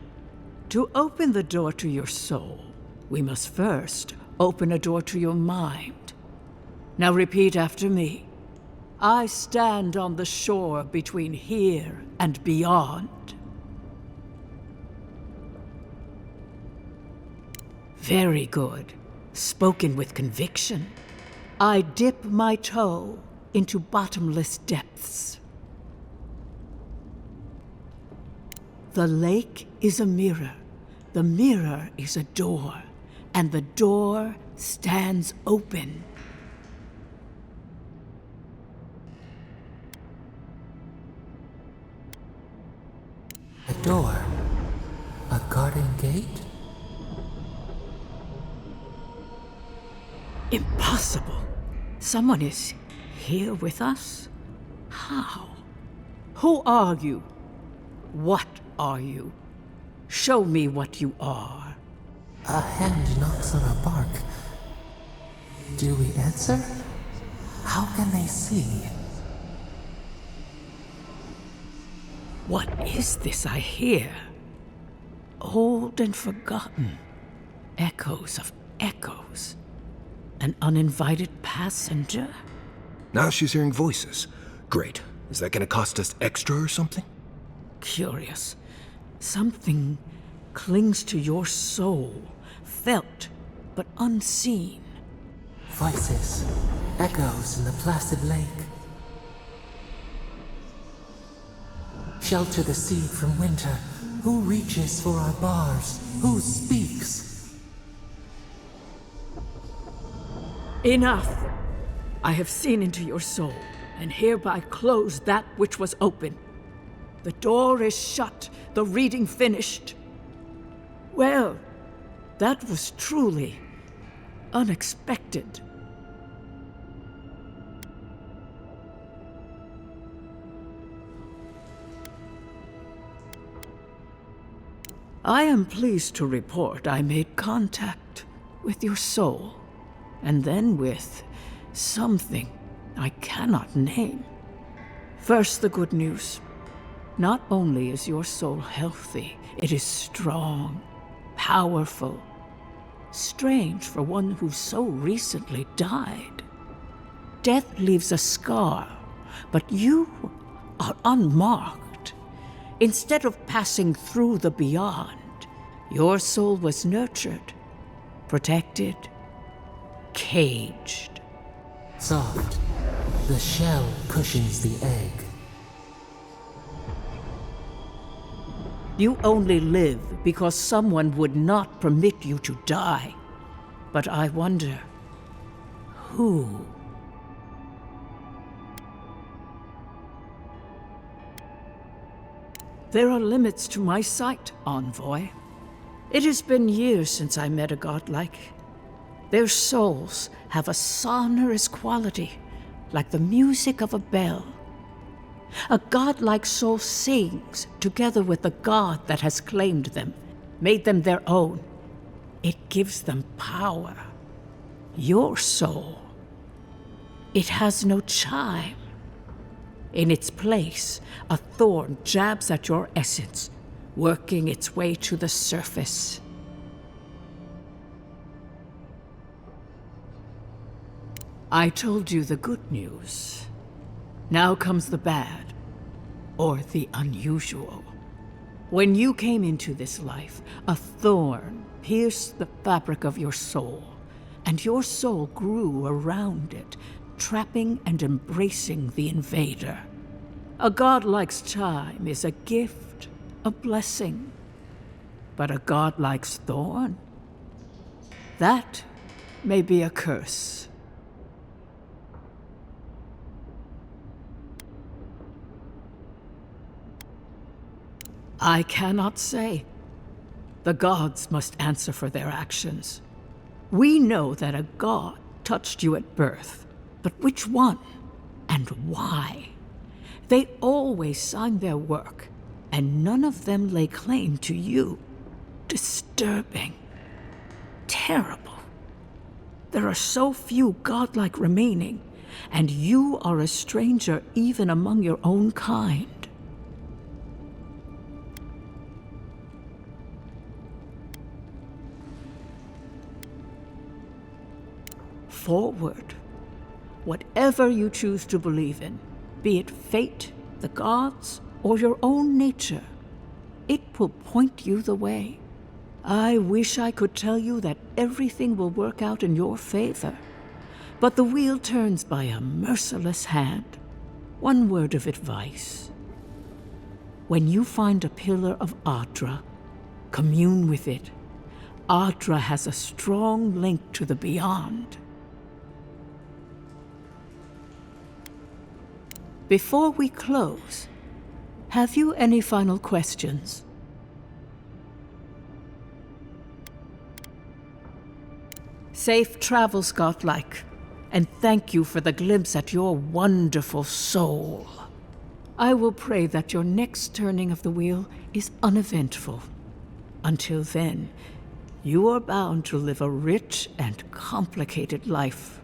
To open the door to your soul, we must first open a door to your mind. Now repeat after me. I stand on the shore between here and beyond. Very good. Spoken with conviction. I dip my toe into bottomless depths. The lake is a mirror. The mirror is a door. And the door stands open. A door? A garden gate? Impossible. Someone is here with us? How? Who are you? What are you? Show me what you are. A hand knocks on a bark. Do we answer? How can they see? What is this I hear? Old and forgotten. Echoes of echoes. An uninvited passenger? Now she's hearing voices. Great. Is that gonna cost us extra or something? Curious. Something clings to your soul, felt but unseen. Voices, echoes in the placid lake. Shelter the seed from winter. Who reaches for our bars? Who speaks? Enough! I have seen into your soul, and hereby close that which was open. The door is shut, the reading finished. Well, that was truly unexpected. I am pleased to report I made contact with your soul, and then with something I cannot name. First, the good news. Not only is your soul healthy, it is strong, powerful. Strange for one who so recently died. Death leaves a scar, but you are unmarked. Instead of passing through the beyond, your soul was nurtured, protected, caged. Soft. The shell cushions the egg. You only live because someone would not permit you to die. But I wonder, who? There are limits to my sight, Envoy. It has been years since I met a godlike. Their souls have a sonorous quality, like the music of a bell. A godlike soul sings together with the god that has claimed them, made them their own. It gives them power. Your soul, it has no chime. In its place, a thorn jabs at your essence, working its way to the surface. I told you the good news. Now comes the bad, or the unusual. When you came into this life, a thorn pierced the fabric of your soul, and your soul grew around it, trapping and embracing the invader. A godlike's chime is a gift, a blessing. But a godlike's thorn? That may be a curse. I cannot say. The gods must answer for their actions. We know that a god touched you at birth, but which one and why? They always sign their work, and none of them lay claim to you. Disturbing. Terrible. There are so few godlike remaining, and you are a stranger even among your own kind. Forward. Whatever you choose to believe in, be it fate, the gods, or your own nature, it will point you the way. I wish I could tell you that everything will work out in your favor, but the wheel turns by a merciless hand. One word of advice. When you find a pillar of Adra, commune with it. Adra has a strong link to the beyond. Before we close, have you any final questions? Safe travels, godlike, and thank you for the glimpse at your wonderful soul. I will pray that your next turning of the wheel is uneventful. Until then, you are bound to live a rich and complicated life.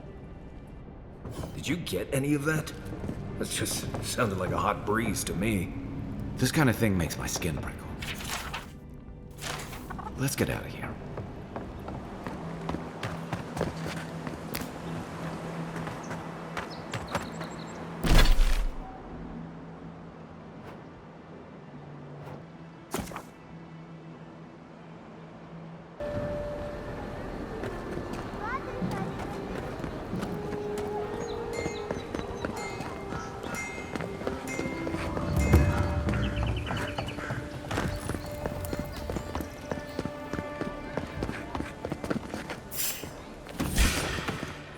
Did you get any of that? That just sounded like a hot breeze to me. This kind of thing makes my skin prickle. Let's get out of here.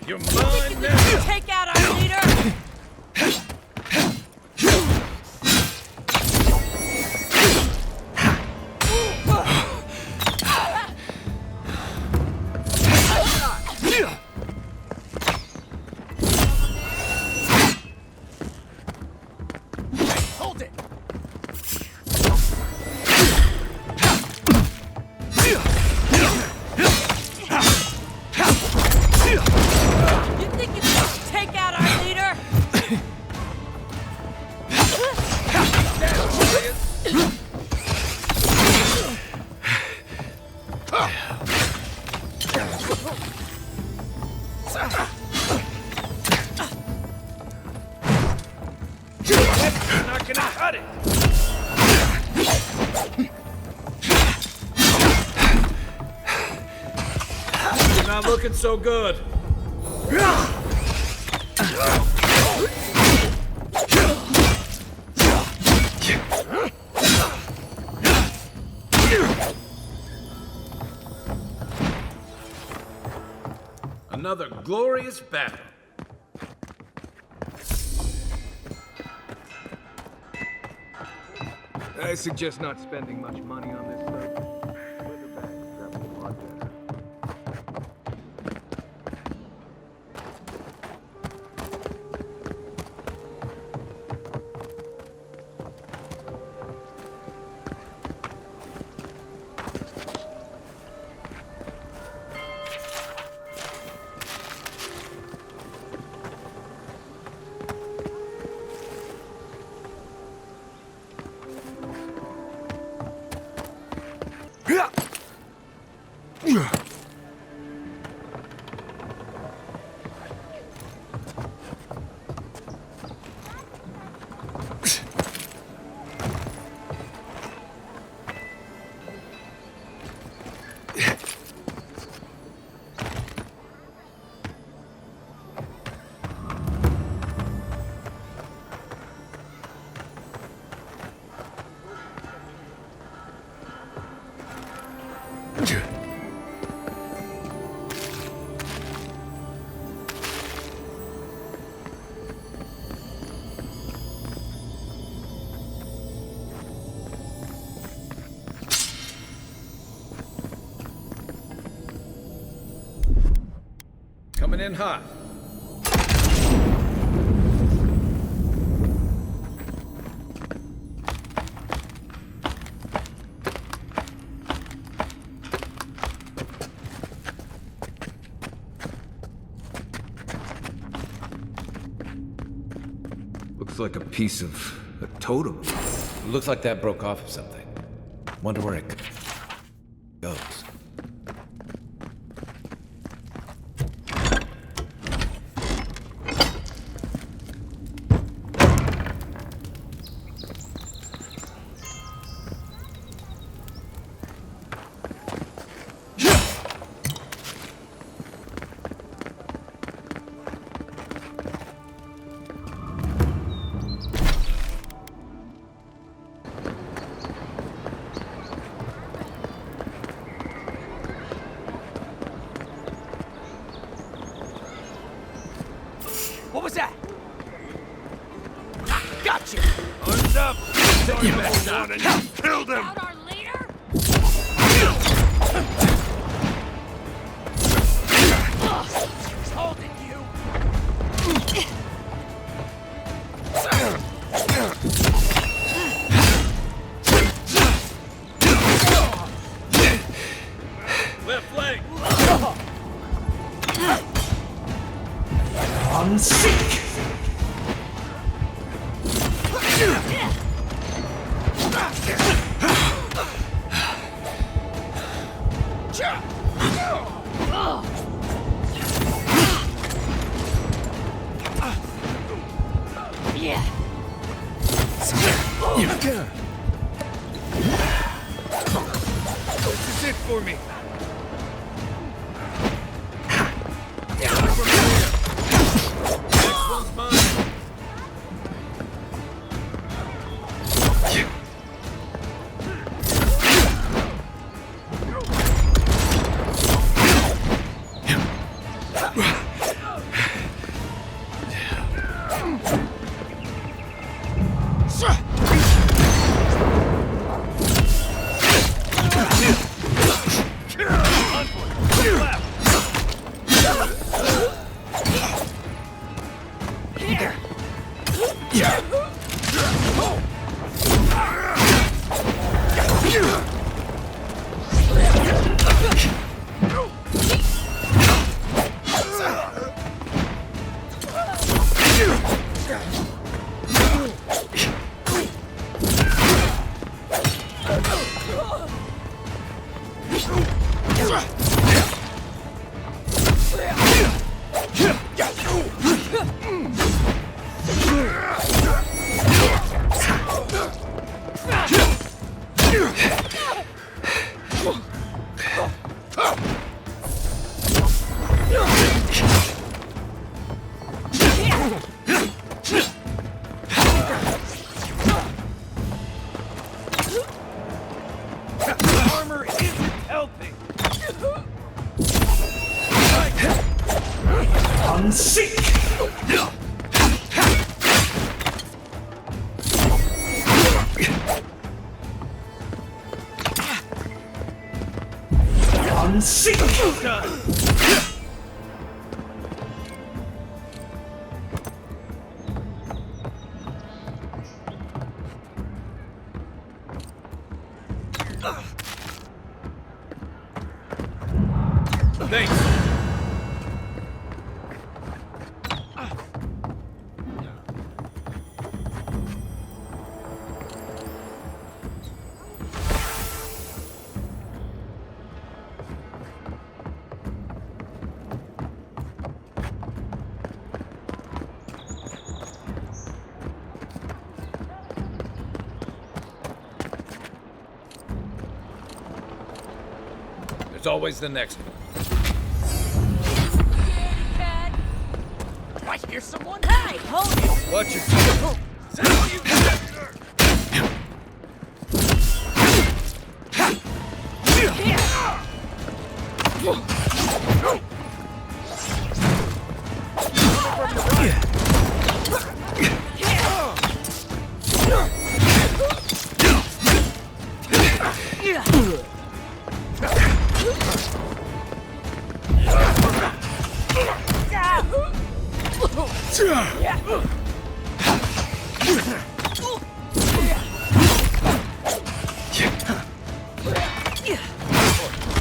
You're mine now! Take out our leader! Hold it! You think you can take out our leader? You're not gonna cut it! You're not looking so good. Another glorious battle. I suggest not spending much money on this stuff. Leather bags, perhaps a lot better. in hot. Looks like a piece of a totem. Looks like that broke off of something. Wonder where it goes. What was that? Gotcha! Arms up! Take your best shot and you killed him! Our leader? He's holding you! Left leg! Unseek! Yeah. This is it for me! Next one's mine! Armor isn't helping! Unseek! Unseek! Thanks! There's always the next one. I hear someone. Hey, hold it! Watch yourself! Sound you!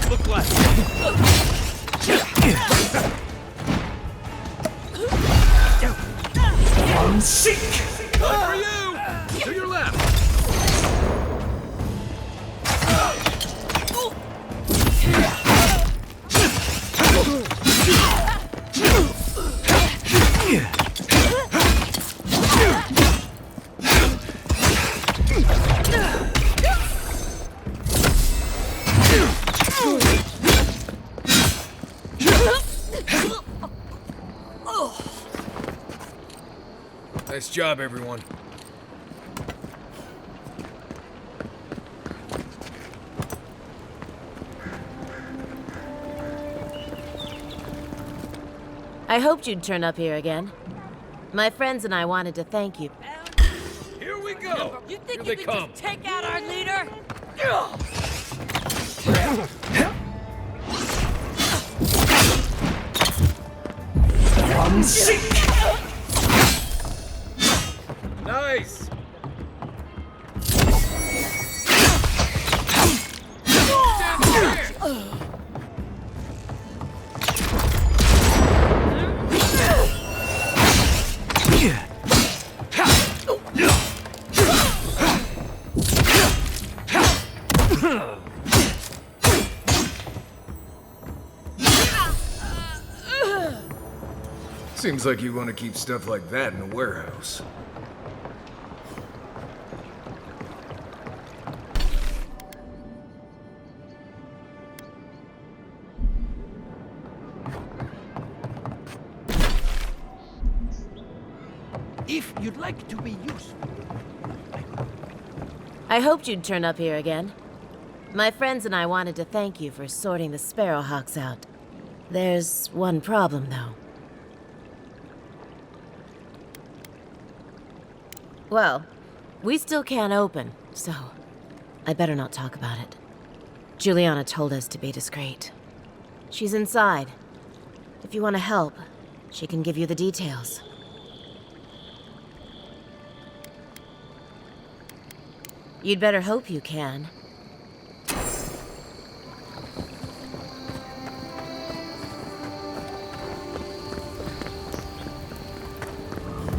Look left. One seek! Good for you! To your left. Nice job, everyone. I hoped you'd turn up here again. My friends and I wanted to thank you. Here we go. You think Here you they can come. just take out our leader? One seek! Nice. Seems like you want to keep stuff like that in a warehouse. If you'd like to be useful. I hoped you'd turn up here again. My friends and I wanted to thank you for sorting the Sparrowhawks out. There's one problem, though. Well, we still can't open, so I better not talk about it. Juliana told us to be discreet. She's inside. If you want to help, she can give you the details. You'd better hope you can.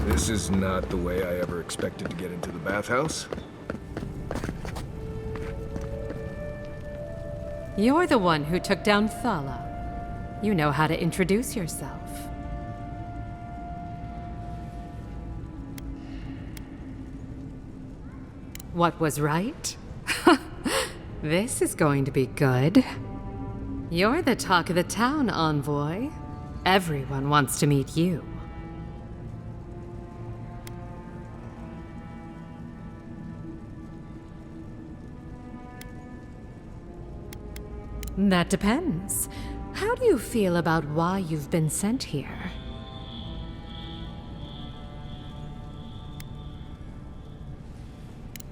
This is not the way I ever expected to get into the bathhouse. You're the one who took down Thala. You know how to introduce yourself. What was right? This is going to be good. You're the talk of the town, Envoy. Everyone wants to meet you. That depends. How do you feel about why you've been sent here?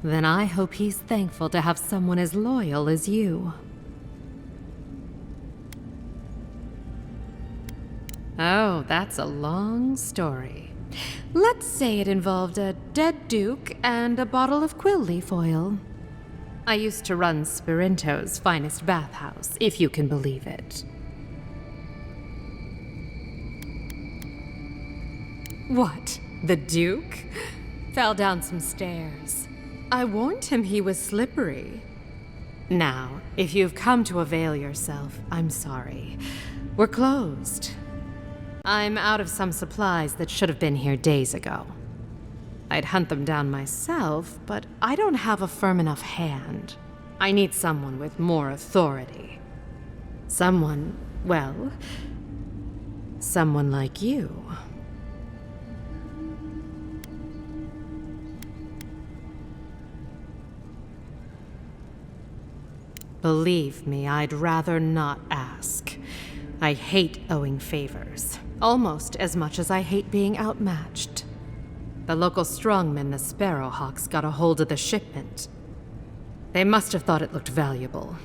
Then I hope he's thankful to have someone as loyal as you. Oh, that's a long story. Let's say it involved a dead duke and a bottle of quill leaf oil. I used to run Spirinto's finest bathhouse, if you can believe it. What? The Duke? Fell down some stairs. I warned him he was slippery. Now, if you've come to avail yourself, I'm sorry. We're closed. I'm out of some supplies that should have been here days ago. I'd hunt them down myself, but I don't have a firm enough hand. I need someone with more authority. Someone, well, someone like you. Believe me, I'd rather not ask. I hate owing favors, almost as much as I hate being outmatched. The local strongmen, the Sparrowhawks, got a hold of the shipment. They must have thought it looked valuable.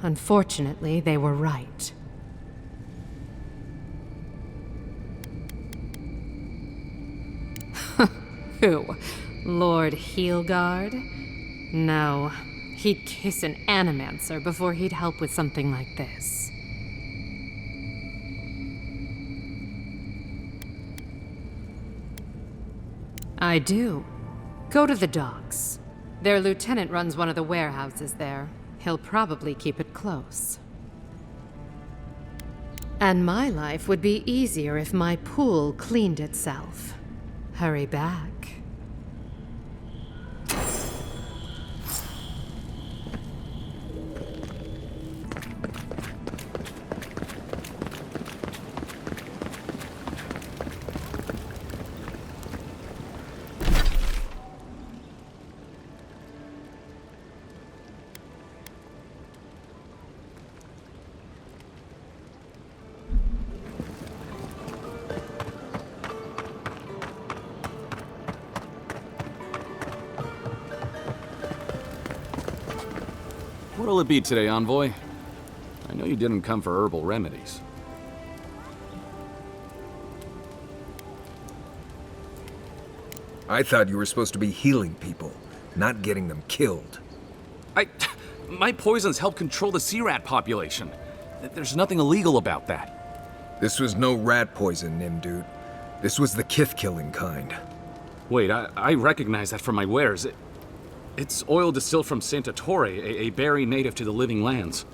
Unfortunately, they were right. Who? Lord Heelguard? No. He'd kiss an animancer before he'd help with something like this. I do. Go to the docks. Their lieutenant runs one of the warehouses there. He'll probably keep it close. And my life would be easier if my pool cleaned itself. Hurry back. What'll it be today, Envoy? I know you didn't come for herbal remedies. I thought you were supposed to be healing people, not getting them killed. My poisons help control the sea rat population. There's nothing illegal about that. This was no rat poison, Nimdude. This was the kith-killing kind. Wait, I recognize that from my wares. It's oil distilled from Santa Torre, a berry native to the Living Lands.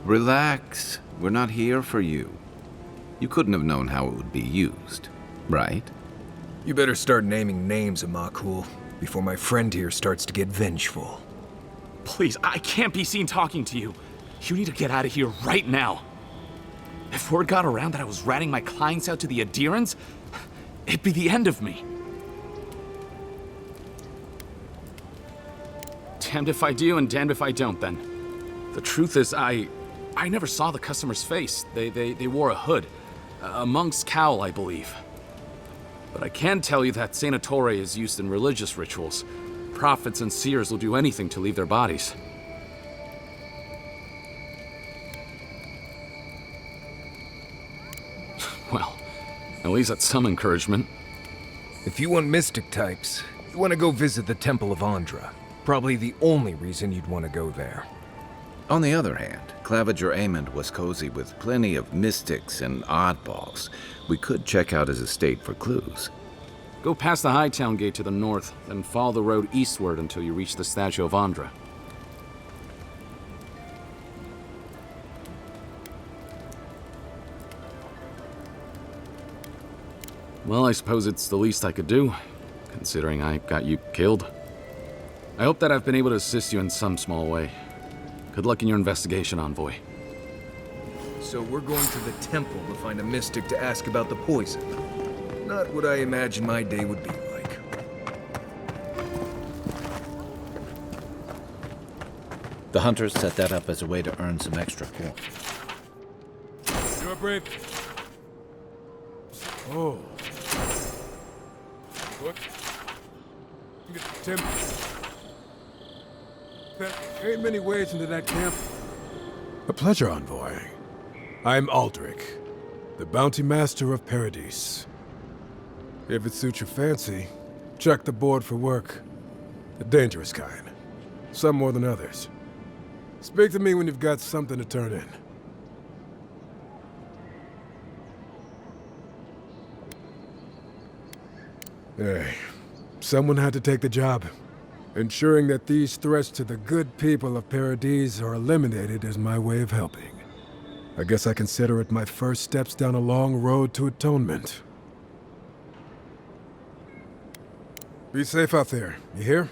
Relax. We're not here for you. You couldn't have known how it would be used, right? You better start naming names, Amakul, before my friend here starts to get vengeful. Please, I can't be seen talking to you. You need to get out of here right now. If word got around that I was ratting my clients out to the adherents, it'd be the end of me. Damned if I do and damned if I don't, then. The truth is, I never saw the customer's face. They wore a hood. A monk's cowl, I believe. But I can tell you that Santa Torre is used in religious rituals. Prophets and seers will do anything to leave their bodies. Well, at least that's some encouragement. If you want mystic types, you want to go visit the Temple of Andra. Probably the only reason you'd want to go there. On the other hand, Claviger Amond was cozy with plenty of mystics and oddballs. We could check out his estate for clues. Go past the Hightown Gate to the north, then follow the road eastward until you reach the statue of Andra. Well, I suppose it's the least I could do, considering I got you killed. I hope that I've been able to assist you in some small way. Good luck in your investigation, Envoy. So we're going to the temple to find a mystic to ask about the poison. Not what I imagined my day would be like. The hunters set that up as a way to earn some extra coin. You're brave. Oh. What? Tim. There ain't many ways into that camp. A pleasure, Envoy. I'm Aldrich, the bounty master of Paradise. If it suits your fancy, check the board for work. The dangerous kind. Some more than others. Speak to me when you've got something to turn in. Hey, someone had to take the job. Ensuring that these threats to the good people of Paradise are eliminated is my way of helping. I guess I consider it my first steps down a long road to atonement. Be safe out there, you hear?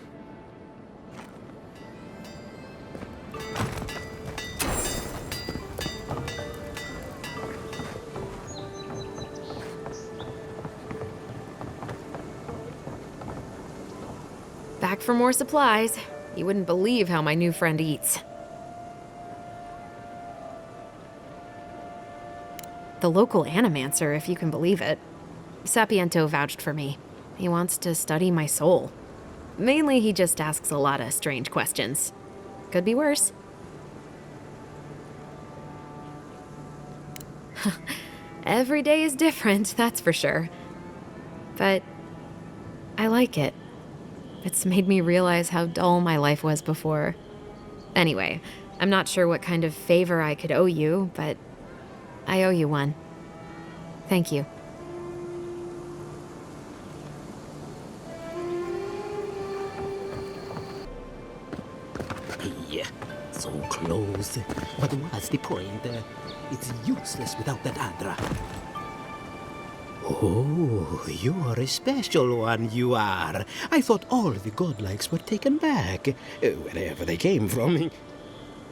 Back for more supplies. You wouldn't believe how my new friend eats. The local animancer, if you can believe it. Sapiento vouched for me. He wants to study my soul. Mainly, he just asks a lot of strange questions. Could be worse. Every day is different, that's for sure. But I like it. It's made me realize how dull my life was before. Anyway, I'm not sure what kind of favor I could owe you, but I owe you one. Thank you. Yeah, so close. But what's the point? It's useless without that Adra. Oh, you are a special one, you are. I thought all the godlikes were taken back, wherever they came from.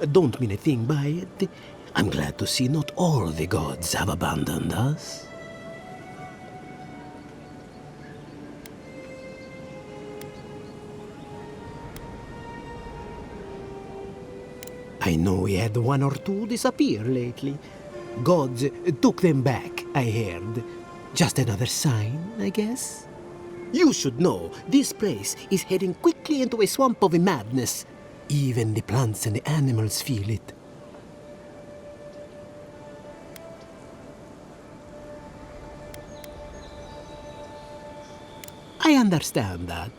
Don't mean a thing by it. I'm glad to see not all the gods have abandoned us. I know we had one or two disappear lately. Gods took them back, I heard. Just another sign, I guess? You should know, this place is heading quickly into a swamp of madness. Even the plants and the animals feel it. I understand that.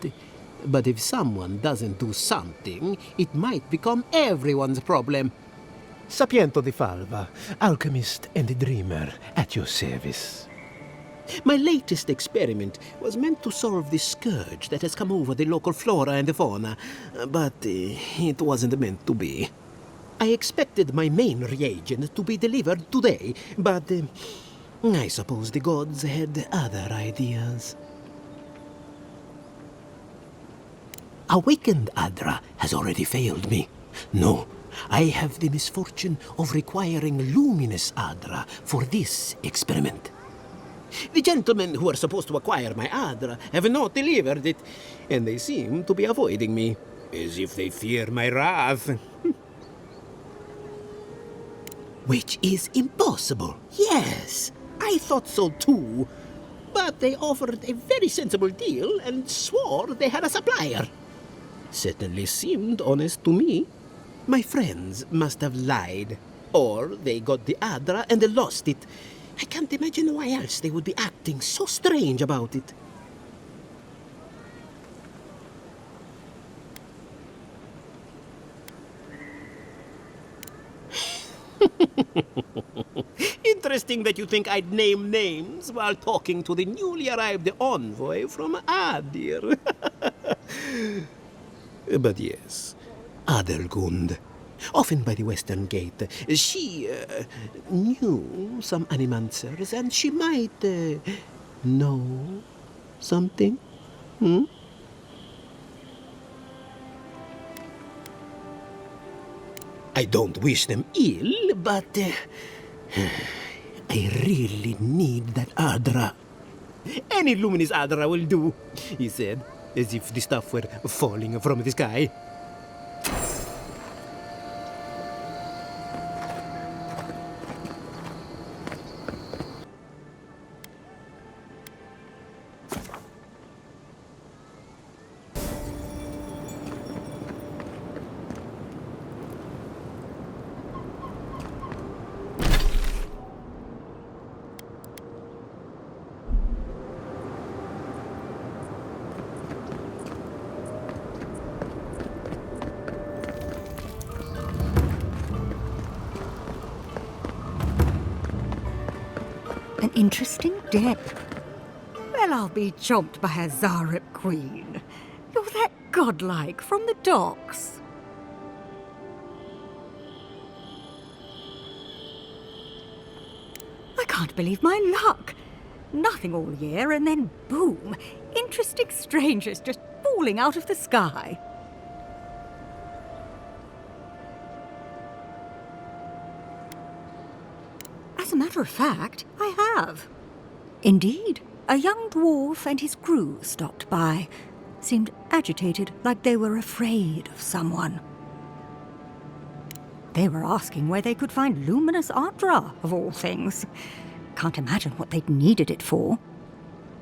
But if someone doesn't do something, it might become everyone's problem. Sapiento di Falva, alchemist and dreamer, at your service. My latest experiment was meant to solve the scourge that has come over the local flora and fauna, but it wasn't meant to be. I expected my main reagent to be delivered today, but I suppose the gods had other ideas. Awakened Adra has already failed me. No, I have the misfortune of requiring luminous Adra for this experiment. The gentlemen who are supposed to acquire my Adra have not delivered it, and they seem to be avoiding me, as if they fear my wrath. Which is impossible, yes. I thought so too. But they offered a very sensible deal and swore they had a supplier. Certainly seemed honest to me. My friends must have lied. Or they got the Adra and lost it. I can't imagine why else they would be acting so strange about it. Interesting that you think I'd name names while talking to the newly arrived envoy from Adir. But yes, Adelgund, often by the western gate, she knew some animancers, and she might know something. I don't wish them ill, but I really need that Adra. Any luminous Adra will do, he said, as if the stuff were falling from the sky. An interesting day. Well, I'll be chomped by a Zarep queen. You're that godlike from the docks. I can't believe my luck. Nothing all year, and then boom, interesting strangers just falling out of the sky. As a matter of fact, I have. Indeed, a young dwarf and his crew stopped by. Seemed agitated, like they were afraid of someone. They were asking where they could find luminous Adra, of all things. Can't imagine what they'd needed it for.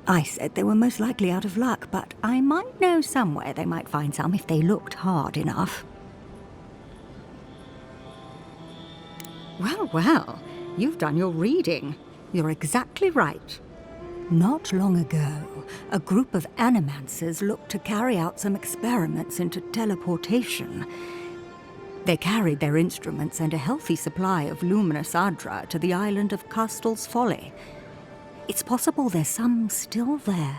I said they were most likely out of luck, but I might know somewhere they might find some if they looked hard enough. Well, well. You've done your reading. You're exactly right. Not long ago, a group of animancers looked to carry out some experiments into teleportation. They carried their instruments and a healthy supply of luminous adra to the island of Castel's Folly. It's possible there's some still there.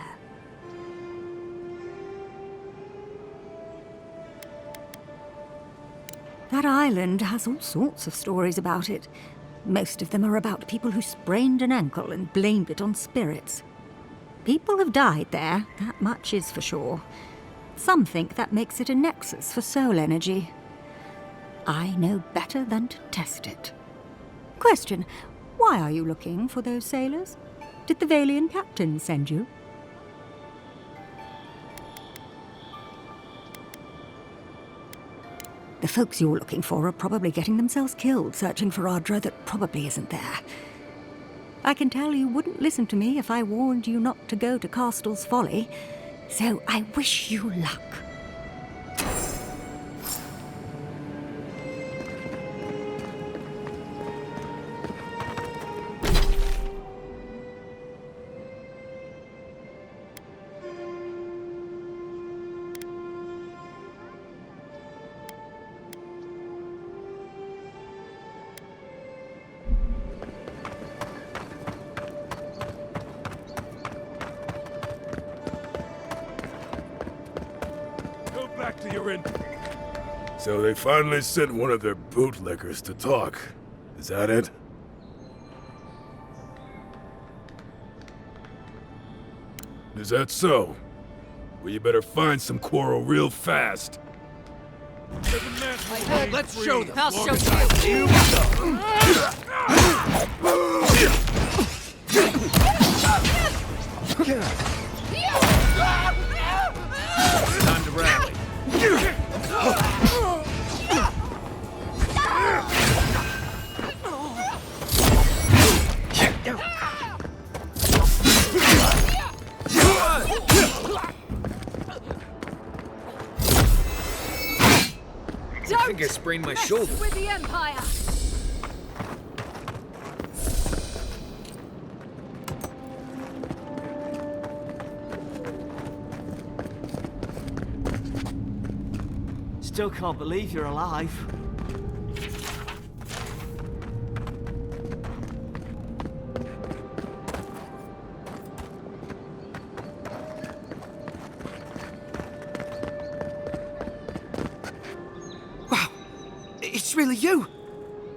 That island has all sorts of stories about it. Most of them are about people who sprained an ankle and blamed it on spirits. People have died there, that much is for sure. Some think that makes it a nexus for soul energy. I know better than to test it. Question, why are you looking for those sailors? Did the Valian captain send you? The folks you're looking for are probably getting themselves killed searching for Adra that probably isn't there. I can tell you wouldn't listen to me if I warned you not to go to Castel's Folly, so I wish you luck. Back to your inn. So they finally sent one of their bootlickers to talk. Is that it? Is that so? Well, you better find some quarrel real fast. Let's show them. I'll show you. Time to rally. I think I sprained my shoulder. With the Empire. Still can't believe you're alive. Wow, it's really you.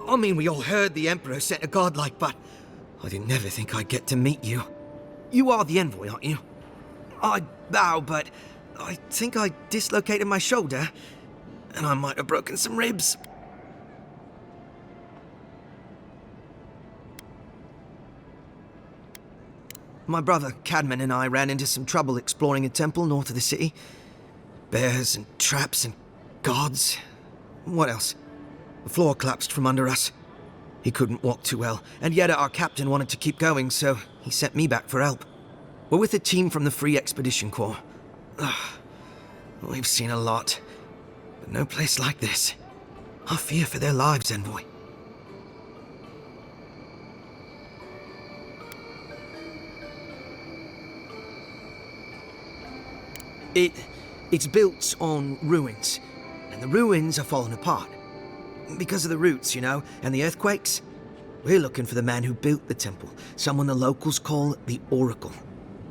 I mean, we all heard the Emperor sent a godlike, but I didn't never think I'd get to meet you. You are the envoy, aren't you? I bow, but I think I dislocated my shoulder. And I might have broken some ribs. My brother, Cadman, and I ran into some trouble exploring a temple north of the city. Bears and traps and guards. What else? The floor collapsed from under us. He couldn't walk too well, and yet our captain wanted to keep going, so he sent me back for help. We're with a team from the Free Expedition Corps. We've seen a lot. No place like this. I fear for their lives, Envoy. It's built on ruins, and the ruins are falling apart. Because of the roots, you know, and the earthquakes. We're looking for the man who built the temple, someone the locals call the Oracle.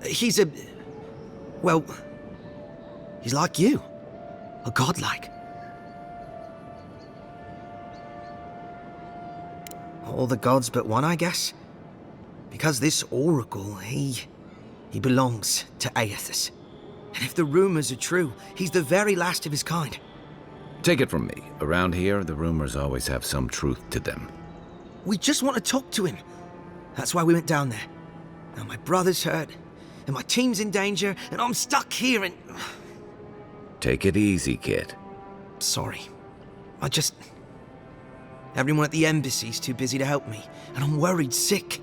He's well, he's like you. A godlike. All the gods but one, I guess. Because this Oracle, he belongs to Aethys. And if the rumors are true, he's the very last of his kind. Take it from me. Around here, the rumors always have some truth to them. We just want to talk to him. That's why we went down there. Now my brother's hurt, and my team's in danger, and I'm stuck here and... Take it easy, kid. Sorry. Everyone at the embassy's too busy to help me, and I'm worried sick.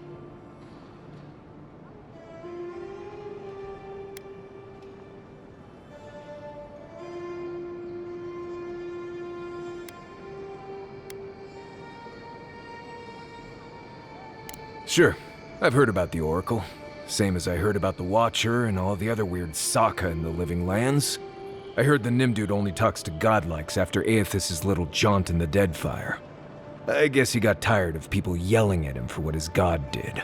Sure, I've heard about the Oracle. Same as I heard about the Watcher and all the other weird Saka in the Living Lands. I heard the Nimdude only talks to godlikes after Aethys' little jaunt in the Deadfire. I guess he got tired of people yelling at him for what his god did.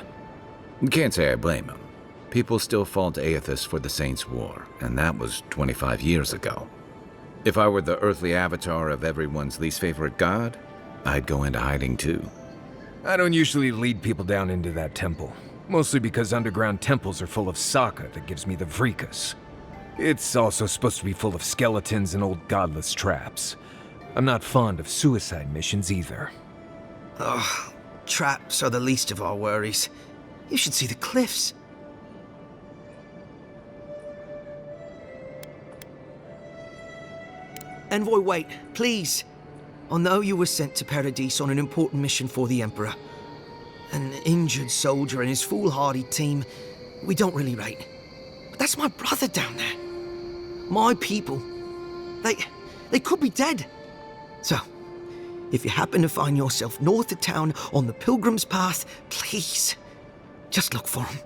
Can't say I blame him. People still fault Aethys for the Saints' War, and that was 25 years ago. If I were the earthly avatar of everyone's least favorite god, I'd go into hiding too. I don't usually lead people down into that temple, mostly because underground temples are full of Saka that gives me the Vrikas. It's also supposed to be full of skeletons and old godless traps. I'm not fond of suicide missions either. Ugh, traps are the least of our worries. You should see the cliffs. Envoy, wait, please. I know you were sent to Paradise on an important mission for the Emperor. An injured soldier and his foolhardy team, we don't really rate. But that's my brother down there. My people. They could be dead. So, if you happen to find yourself north of town on the Pilgrim's Path, please, just look for him.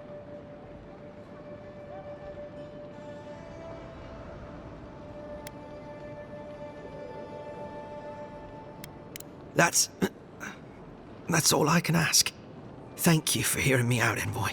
That's all I can ask. Thank you for hearing me out, Envoy.